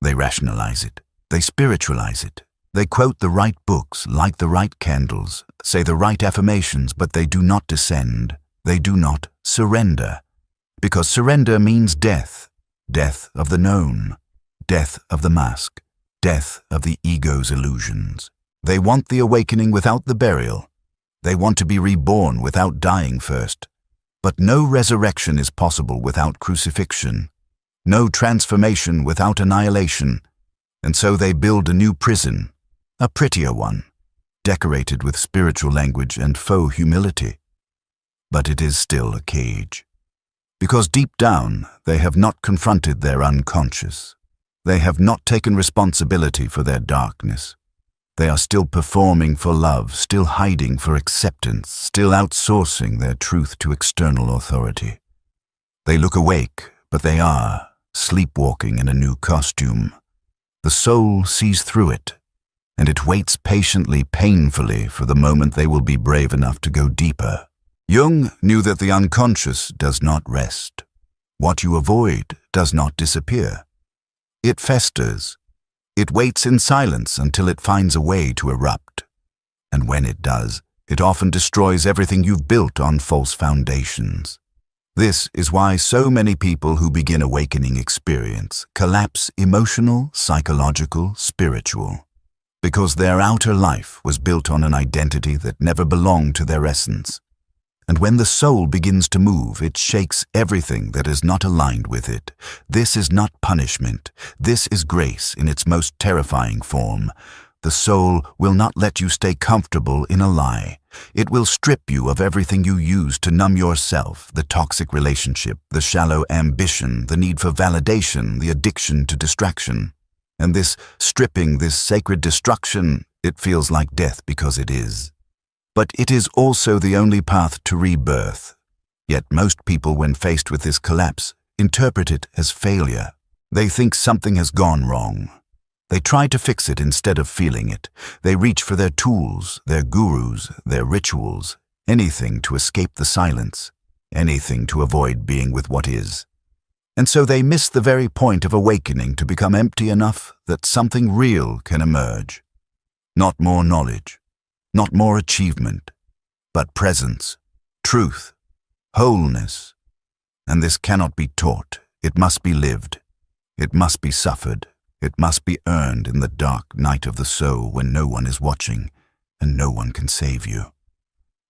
They rationalize it. They spiritualize it. They quote the right books, light the right candles, say the right affirmations, but they do not descend. They do not surrender. Because surrender means death. Death of the known. Death of the mask. Death of the ego's illusions. They want the awakening without the burial. They want to be reborn without dying first. But no resurrection is possible without crucifixion. No transformation without annihilation. And so they build a new prison, a prettier one, decorated with spiritual language and faux humility. But it is still a cage. Because deep down, they have not confronted their unconscious. They have not taken responsibility for their darkness. They are still performing for love, still hiding for acceptance, still outsourcing their truth to external authority. They look awake, but they are sleepwalking in a new costume. The soul sees through it, and it waits patiently, painfully, for the moment they will be brave enough to go deeper. Jung knew that the unconscious does not rest. What you avoid does not disappear. It festers. It waits in silence until it finds a way to erupt. And when it does, it often destroys everything you've built on false foundations. This is why so many people who begin awakening experience collapse emotional, psychological, spiritual. Because their outer life was built on an identity that never belonged to their essence. And when the soul begins to move, it shakes everything that is not aligned with it. This is not punishment. This is grace in its most terrifying form. The soul will not let you stay comfortable in a lie. It will strip you of everything you use to numb yourself, the toxic relationship, the shallow ambition, the need for validation, the addiction to distraction. And this stripping, this sacred destruction, it feels like death because it is. But it is also the only path to rebirth. Yet most people, when faced with this collapse, interpret it as failure. They think something has gone wrong. They try to fix it instead of feeling it. They reach for their tools, their gurus, their rituals, anything to escape the silence, anything to avoid being with what is. And so they miss the very point of awakening to become empty enough that something real can emerge. Not more knowledge. Not more achievement, but presence, truth, wholeness. And this cannot be taught. It must be lived. It must be suffered. It must be earned in the dark night of the soul when no one is watching and no one can save you.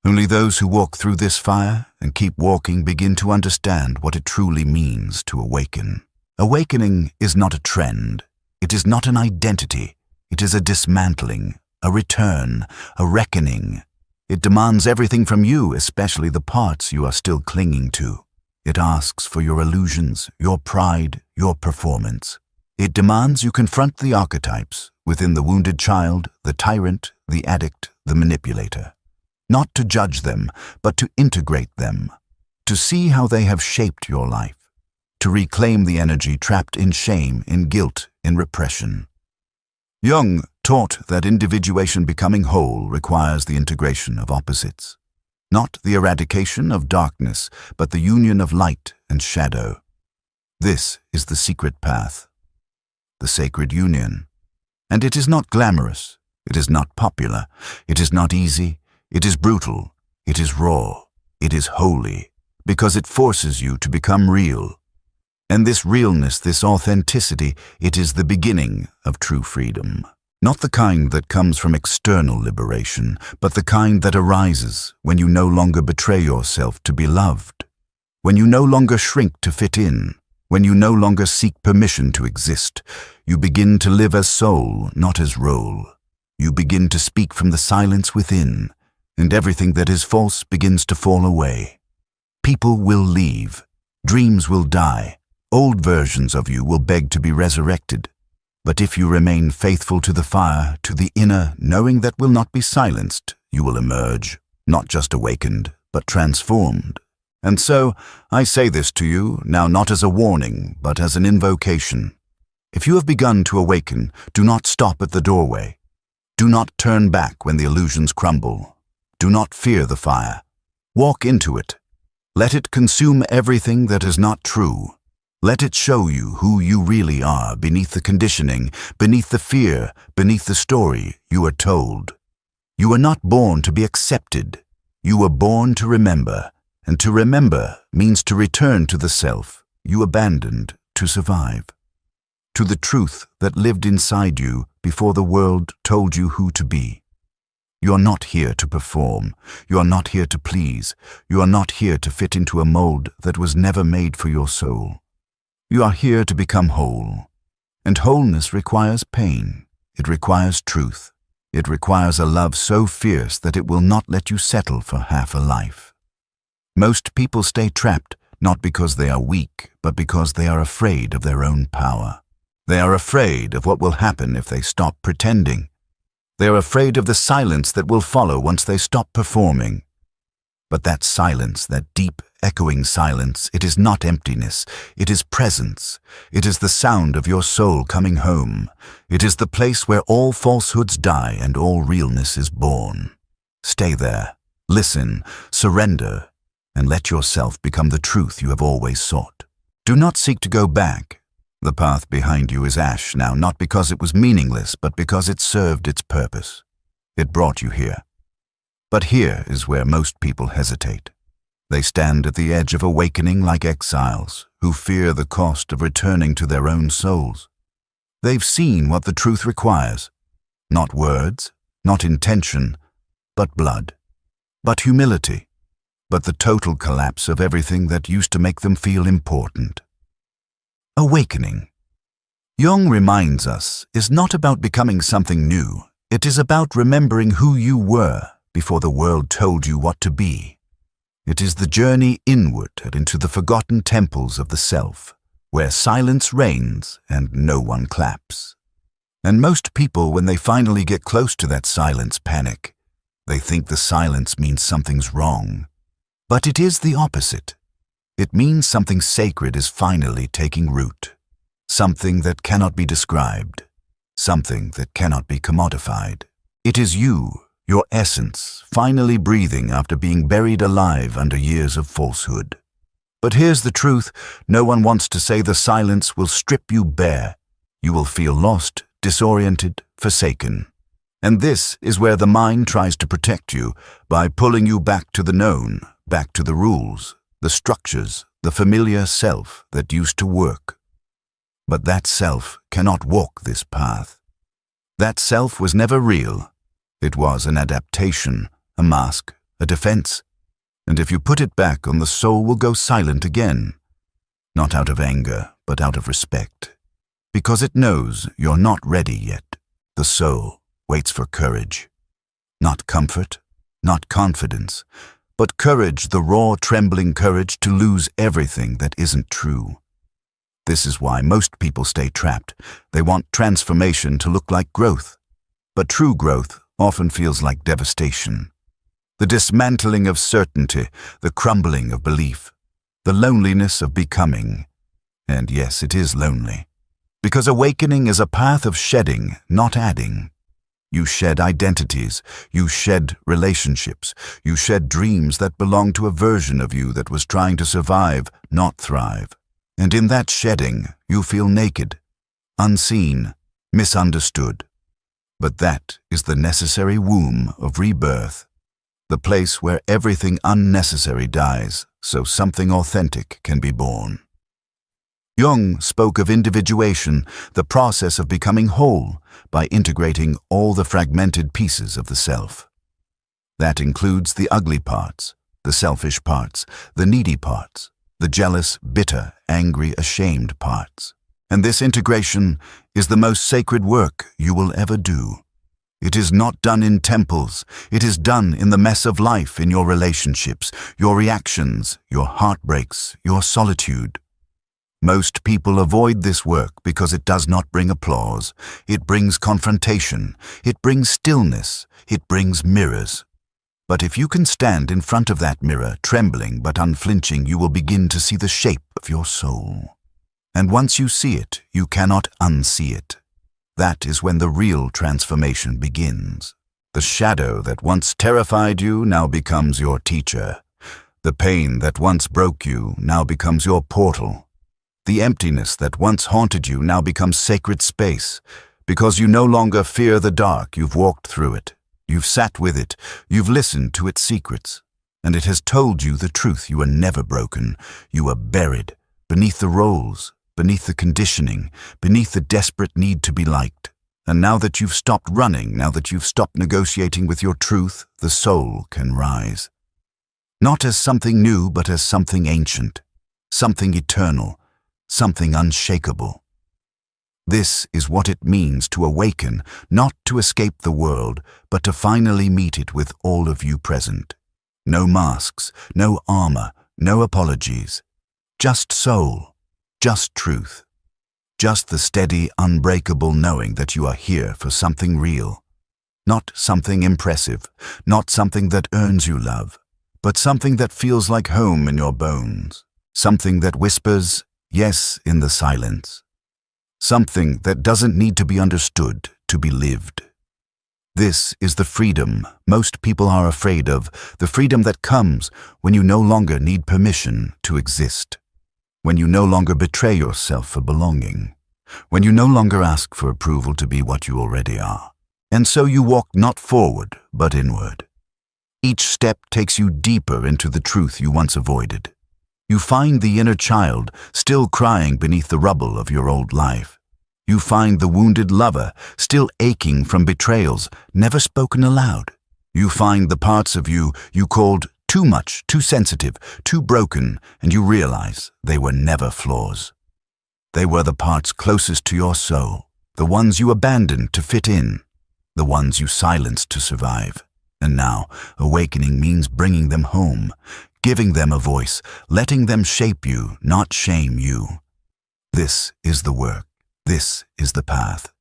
Only those who walk through this fire and keep walking begin to understand what it truly means to awaken. Awakening is not a trend. It is not an identity. It is a dismantling, a return, a reckoning. It demands everything from you, especially the parts you are still clinging to. It asks for your illusions, your pride, your performance. It demands you confront the archetypes within the wounded child, the tyrant, the addict, the manipulator. Not to judge them, but to integrate them. To see how they have shaped your life. To reclaim the energy trapped in shame, in guilt, in repression. Jung taught that individuation, becoming whole, requires the integration of opposites. Not the eradication of darkness, but the union of light and shadow. This is the secret path, the sacred union. And it is not glamorous, it is not popular, it is not easy, it is brutal, it is raw, it is holy, because it forces you to become real. And this realness, this authenticity, it is the beginning of true freedom. Not the kind that comes from external liberation, but the kind that arises when you no longer betray yourself to be loved, when you no longer shrink to fit in, when you no longer seek permission to exist. You begin to live as soul, not as role. You begin to speak from the silence within, and everything that is false begins to fall away. People will leave. Dreams will die. Old versions of you will beg to be resurrected. But if you remain faithful to the fire, to the inner, knowing that will not be silenced, you will emerge, not just awakened, but transformed. And so, I say this to you, now not as a warning, but as an invocation. If you have begun to awaken, do not stop at the doorway. Do not turn back when the illusions crumble. Do not fear the fire. Walk into it. Let it consume everything that is not true. Let it show you who you really are beneath the conditioning, beneath the fear, beneath the story you are told. You were not born to be accepted. You were born to remember, and to remember means to return to the self you abandoned to survive, to the truth that lived inside you before the world told you who to be. You are not here to perform. You are not here to please. You are not here to fit into a mold that was never made for your soul. You are here to become whole. And wholeness requires pain. It requires truth. It requires a love so fierce that it will not let you settle for half a life. Most people stay trapped, not because they are weak, but because they are afraid of their own power. They are afraid of what will happen if they stop pretending. They are afraid of the silence that will follow once they stop performing. But that silence, that deep, echoing silence, it is not emptiness. It is presence. It is the sound of your soul coming home. It is the place where all falsehoods die and all realness is born. Stay there, listen, surrender, and let yourself become the truth you have always sought. Do not seek to go back. The path behind you is ash now, not because it was meaningless, but because it served its purpose. It brought you here. But here is where most people hesitate. They stand at the edge of awakening like exiles, who fear the cost of returning to their own souls. They've seen what the truth requires. Not words, not intention, but blood, but humility, but the total collapse of everything that used to make them feel important. Awakening, Jung reminds us, is not about becoming something new. It is about remembering who you were before the world told you what to be. It is the journey inward and into the forgotten temples of the self, where silence reigns and no one claps. And most people, when they finally get close to that silence, panic. They think the silence means something's wrong. But it is the opposite. It means something sacred is finally taking root. Something that cannot be described. Something that cannot be commodified. It is you, your essence, finally breathing after being buried alive under years of falsehood. But here's the truth. No one wants to say the silence will strip you bare. You will feel lost, disoriented, forsaken. And this is where the mind tries to protect you by pulling you back to the known, back to the rules, the structures, the familiar self that used to work. But that self cannot walk this path. That self was never real. It was an adaptation, a mask, a defense. And if you put it back on, the soul will go silent again. Not out of anger, but out of respect. Because it knows you're not ready yet. The soul waits for courage. Not comfort, not confidence, but courage, the raw, trembling courage to lose everything that isn't true. This is why most people stay trapped. They want transformation to look like growth. But true growth often feels like devastation. The dismantling of certainty, the crumbling of belief, the loneliness of becoming. And yes, it is lonely. Because awakening is a path of shedding, not adding. You shed identities, you shed relationships, you shed dreams that belonged to a version of you that was trying to survive, not thrive. And in that shedding, you feel naked, unseen, misunderstood. But that is the necessary womb of rebirth, the place where everything unnecessary dies so something authentic can be born. Jung spoke of individuation, the process of becoming whole by integrating all the fragmented pieces of the self. That includes the ugly parts, the selfish parts, the needy parts, the jealous, bitter, angry, ashamed parts. And this integration is the most sacred work you will ever do. It is not done in temples. It is done in the mess of life, in your relationships, your reactions, your heartbreaks, your solitude. Most people avoid this work because it does not bring applause. It brings confrontation. It brings stillness. It brings mirrors. But if you can stand in front of that mirror, trembling but unflinching, you will begin to see the shape of your soul. And once you see it, you cannot unsee it. That is when the real transformation begins. The shadow that once terrified you now becomes your teacher. The pain that once broke you now becomes your portal. The emptiness that once haunted you now becomes sacred space, because you no longer fear the dark. You've walked through it. You've sat with it. You've listened to its secrets. And it has told you the truth. You are never broken. You are buried beneath the roles, beneath the conditioning, beneath the desperate need to be liked. And now that you've stopped running, now that you've stopped negotiating with your truth, the soul can rise. Not as something new, but as something ancient, something eternal, something unshakable. This is what it means to awaken, not to escape the world, but to finally meet it with all of you present. No masks, no armor, no apologies. Just soul, just truth. Just the steady, unbreakable knowing that you are here for something real. Not something impressive, not something that earns you love, but something that feels like home in your bones. Something that whispers, yes, in the silence. Something that doesn't need to be understood to be lived. This is the freedom most people are afraid of, the freedom that comes when you no longer need permission to exist, when you no longer betray yourself for belonging, when you no longer ask for approval to be what you already are. And so you walk not forward, but inward. Each step takes you deeper into the truth you once avoided. You find the inner child still crying beneath the rubble of your old life. You find the wounded lover still aching from betrayals never spoken aloud. You find the parts of you called too much, too sensitive, too broken, and you realize they were never flaws. They were the parts closest to your soul, the ones you abandoned to fit in, the ones you silenced to survive. And now, awakening means bringing them home, giving them a voice, letting them shape you, not shame you. This is the work. This is the path.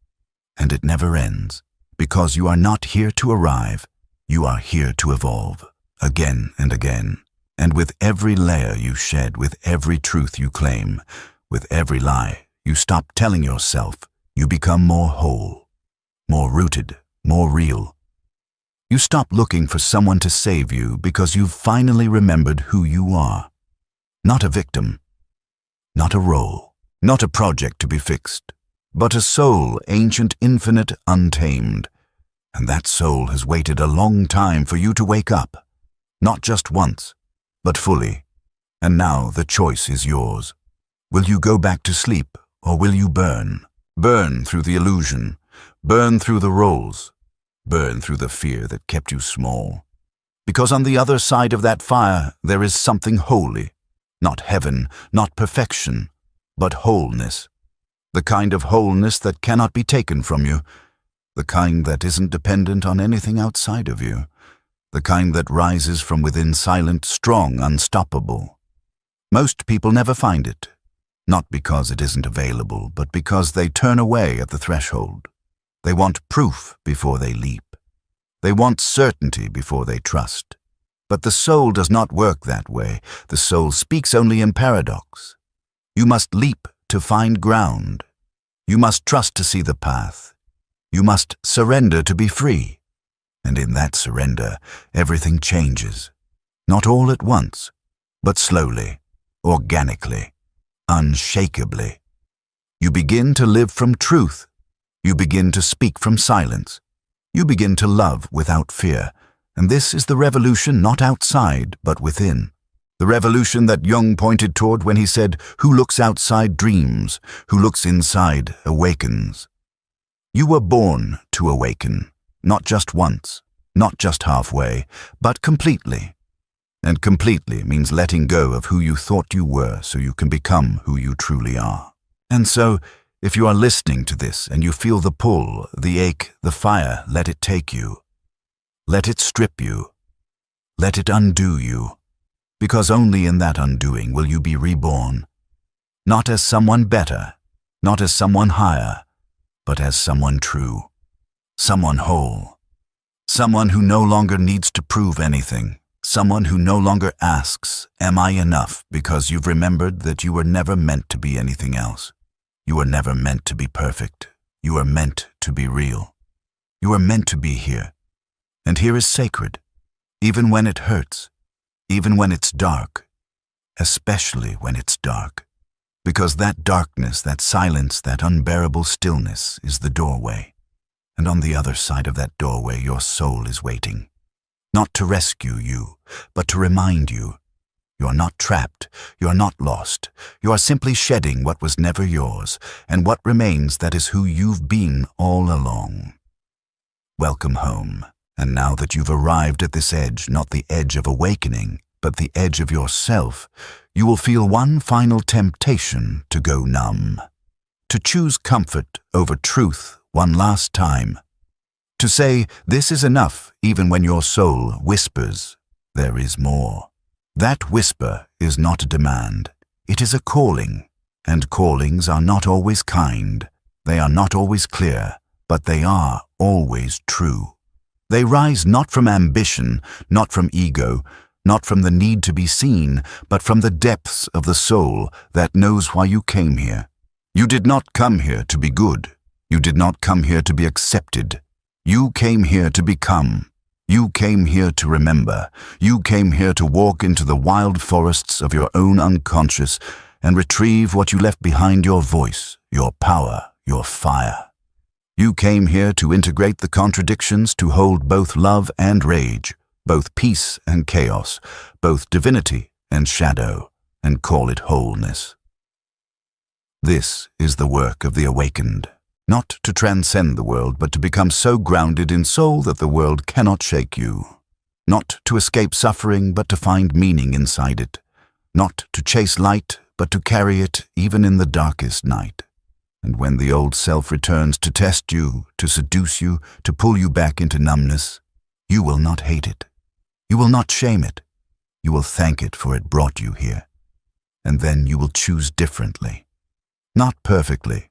And it never ends, because you are not here to arrive. You are here to evolve, again and again. And with every layer you shed, with every truth you claim, with every lie you stop telling yourself, you become more whole, more rooted, more real. You stop looking for someone to save you because you've finally remembered who you are. Not a victim, not a role, not a project to be fixed, but a soul, ancient, infinite, untamed. And that soul has waited a long time for you to wake up, not just once, but fully. And now the choice is yours. Will you go back to sleep, or will you burn? Burn through the illusion, burn through the roles, burn through the fear that kept you small. Because on the other side of that fire, there is something holy. Not heaven, not perfection, but wholeness. The kind of wholeness that cannot be taken from you. The kind that isn't dependent on anything outside of you. The kind that rises from within, silent, strong, unstoppable. Most people never find it. Not because it isn't available, but because they turn away at the threshold. They want proof before they leap. They want certainty before they trust. But the soul does not work that way. The soul speaks only in paradox. You must leap to find ground. You must trust to see the path. You must surrender to be free. And in that surrender, everything changes. Not all at once, but slowly, organically, unshakably. You begin to live from truth. You begin to speak from silence. You begin to love without fear. And this is the revolution not outside, but within. The revolution that Jung pointed toward when he said, "Who looks outside dreams, who looks inside awakens." You were born to awaken, not just once, not just halfway, but completely. And completely means letting go of who you thought you were so you can become who you truly are. And so, if you are listening to this and you feel the pull, the ache, the fire, let it take you. Let it strip you. Let it undo you. Because only in that undoing will you be reborn. Not as someone better, not as someone higher, but as someone true. Someone whole. Someone who no longer needs to prove anything. Someone who no longer asks, "Am I enough?" because you've remembered that you were never meant to be anything else. You were never meant to be perfect. You were meant to be real. You were meant to be here. And here is sacred, even when it hurts, even when it's dark, especially when it's dark, Because that darkness, that silence, that unbearable stillness is the doorway. And on the other side of that doorway, your soul is waiting. Not to rescue you, but to remind you. You are not trapped, you are not lost. You are simply shedding what was never yours, and what remains that is who you've been all along. Welcome home. And now that you've arrived at this edge, not the edge of awakening, but the edge of yourself, you will feel one final temptation to go numb. To choose comfort over truth one last time. To say, this is enough, even when your soul whispers, there is more. That whisper is not a demand. It is a calling, and callings are not always kind. They are not always clear, but they are always true. They rise not from ambition, not from ego, not from the need to be seen, but from the depths of the soul that knows why you came here. You did not come here to be good. You did not come here to be accepted. You came here to become. You came here to remember. You came here to walk into the wild forests of your own unconscious and retrieve what you left behind: your voice, your power, your fire. You came here to integrate the contradictions, to hold both love and rage, both peace and chaos, both divinity and shadow, and call it wholeness. This is the work of the awakened, not to transcend the world, but to become so grounded in soul that the world cannot shake you. Not to escape suffering, but to find meaning inside it. Not to chase light, but to carry it even in the darkest night. And when the old self returns to test you, to seduce you, to pull you back into numbness, you will not hate it. You will not shame it. You will thank it for it brought you here. And then you will choose differently. Not perfectly,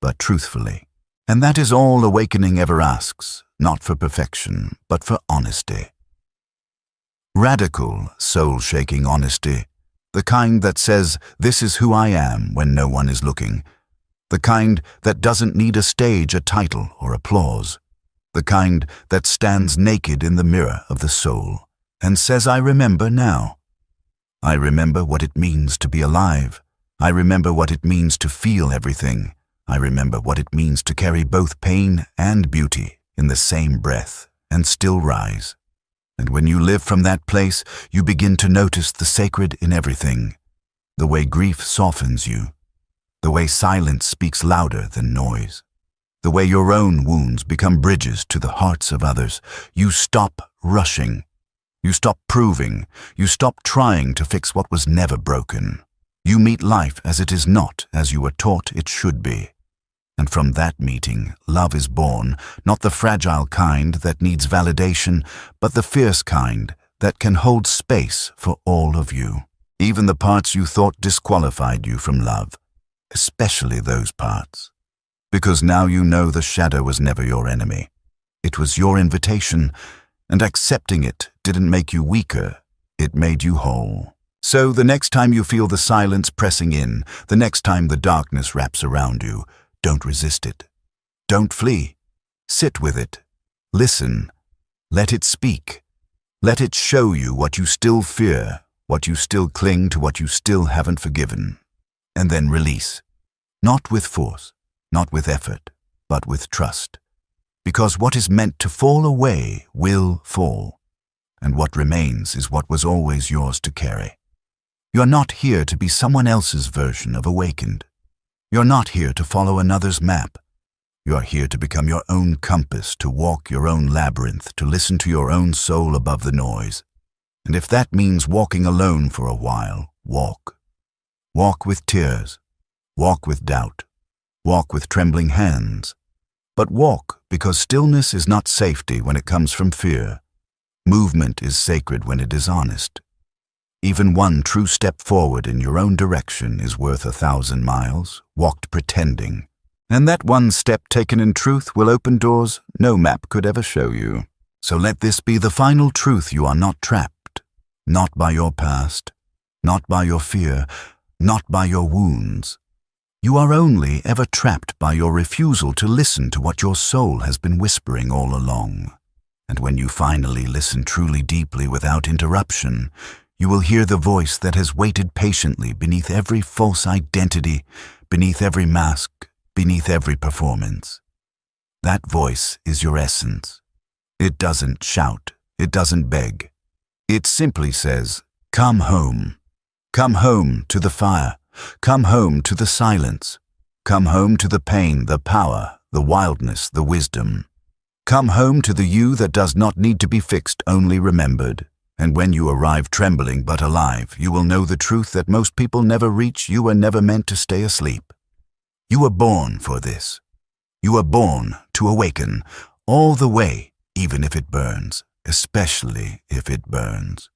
but truthfully. And that is all awakening ever asks, not for perfection, but for honesty. Radical, soul-shaking honesty, the kind that says, this is who I am when no one is looking. The kind that doesn't need a stage, a title, or applause. The kind that stands naked in the mirror of the soul and says, I remember now. I remember what it means to be alive. I remember what it means to feel everything. I remember what it means to carry both pain and beauty in the same breath and still rise. And when you live from that place, you begin to notice the sacred in everything. The way grief softens you. The way silence speaks louder than noise. The way your own wounds become bridges to the hearts of others. You stop rushing. You stop proving. You stop trying to fix what was never broken. You meet life as it is, not as you were taught it should be. And from that meeting, love is born, not the fragile kind that needs validation, but the fierce kind that can hold space for all of you, even the parts you thought disqualified you from love. Especially those parts. Because now you know the shadow was never your enemy. It was your invitation, and accepting it didn't make you weaker, it made you whole. So the next time you feel the silence pressing in, the next time the darkness wraps around you, don't resist it. Don't flee. Sit with it. Listen. Let it speak. Let it show you what you still fear, what you still cling to, what you still haven't forgiven. And then release. Not with force, not with effort, but with trust. Because what is meant to fall away will fall, and what remains is what was always yours to carry. You're not here to be someone else's version of awakened. You're not here to follow another's map. You're here to become your own compass, to walk your own labyrinth, to listen to your own soul above the noise. And if that means walking alone for a while, walk. Walk with tears. Walk with doubt. Walk with trembling hands. But walk because stillness is not safety when it comes from fear. Movement is sacred when it is honest. Even one true step forward in your own direction is worth 1,000 miles, walked pretending. And that one step taken in truth will open doors no map could ever show you. So let this be the final truth: you are not trapped. Not by your past. Not by your fear. Not by your wounds. You are only ever trapped by your refusal to listen to what your soul has been whispering all along. And when you finally listen truly deeply without interruption, You will hear the voice that has waited patiently beneath every false identity, beneath every mask, beneath every performance. That voice is your essence. It doesn't shout. It doesn't beg. It simply says, "Come home. Come home to the fire. Come home to the silence. Come home to the pain, the power, the wildness, the wisdom. Come home to the you that does not need to be fixed, only remembered. And when you arrive trembling but alive, you will know the truth that most people never reach. You were never meant to stay asleep. You were born for this. You were born to awaken all the way, even if it burns, especially if it burns."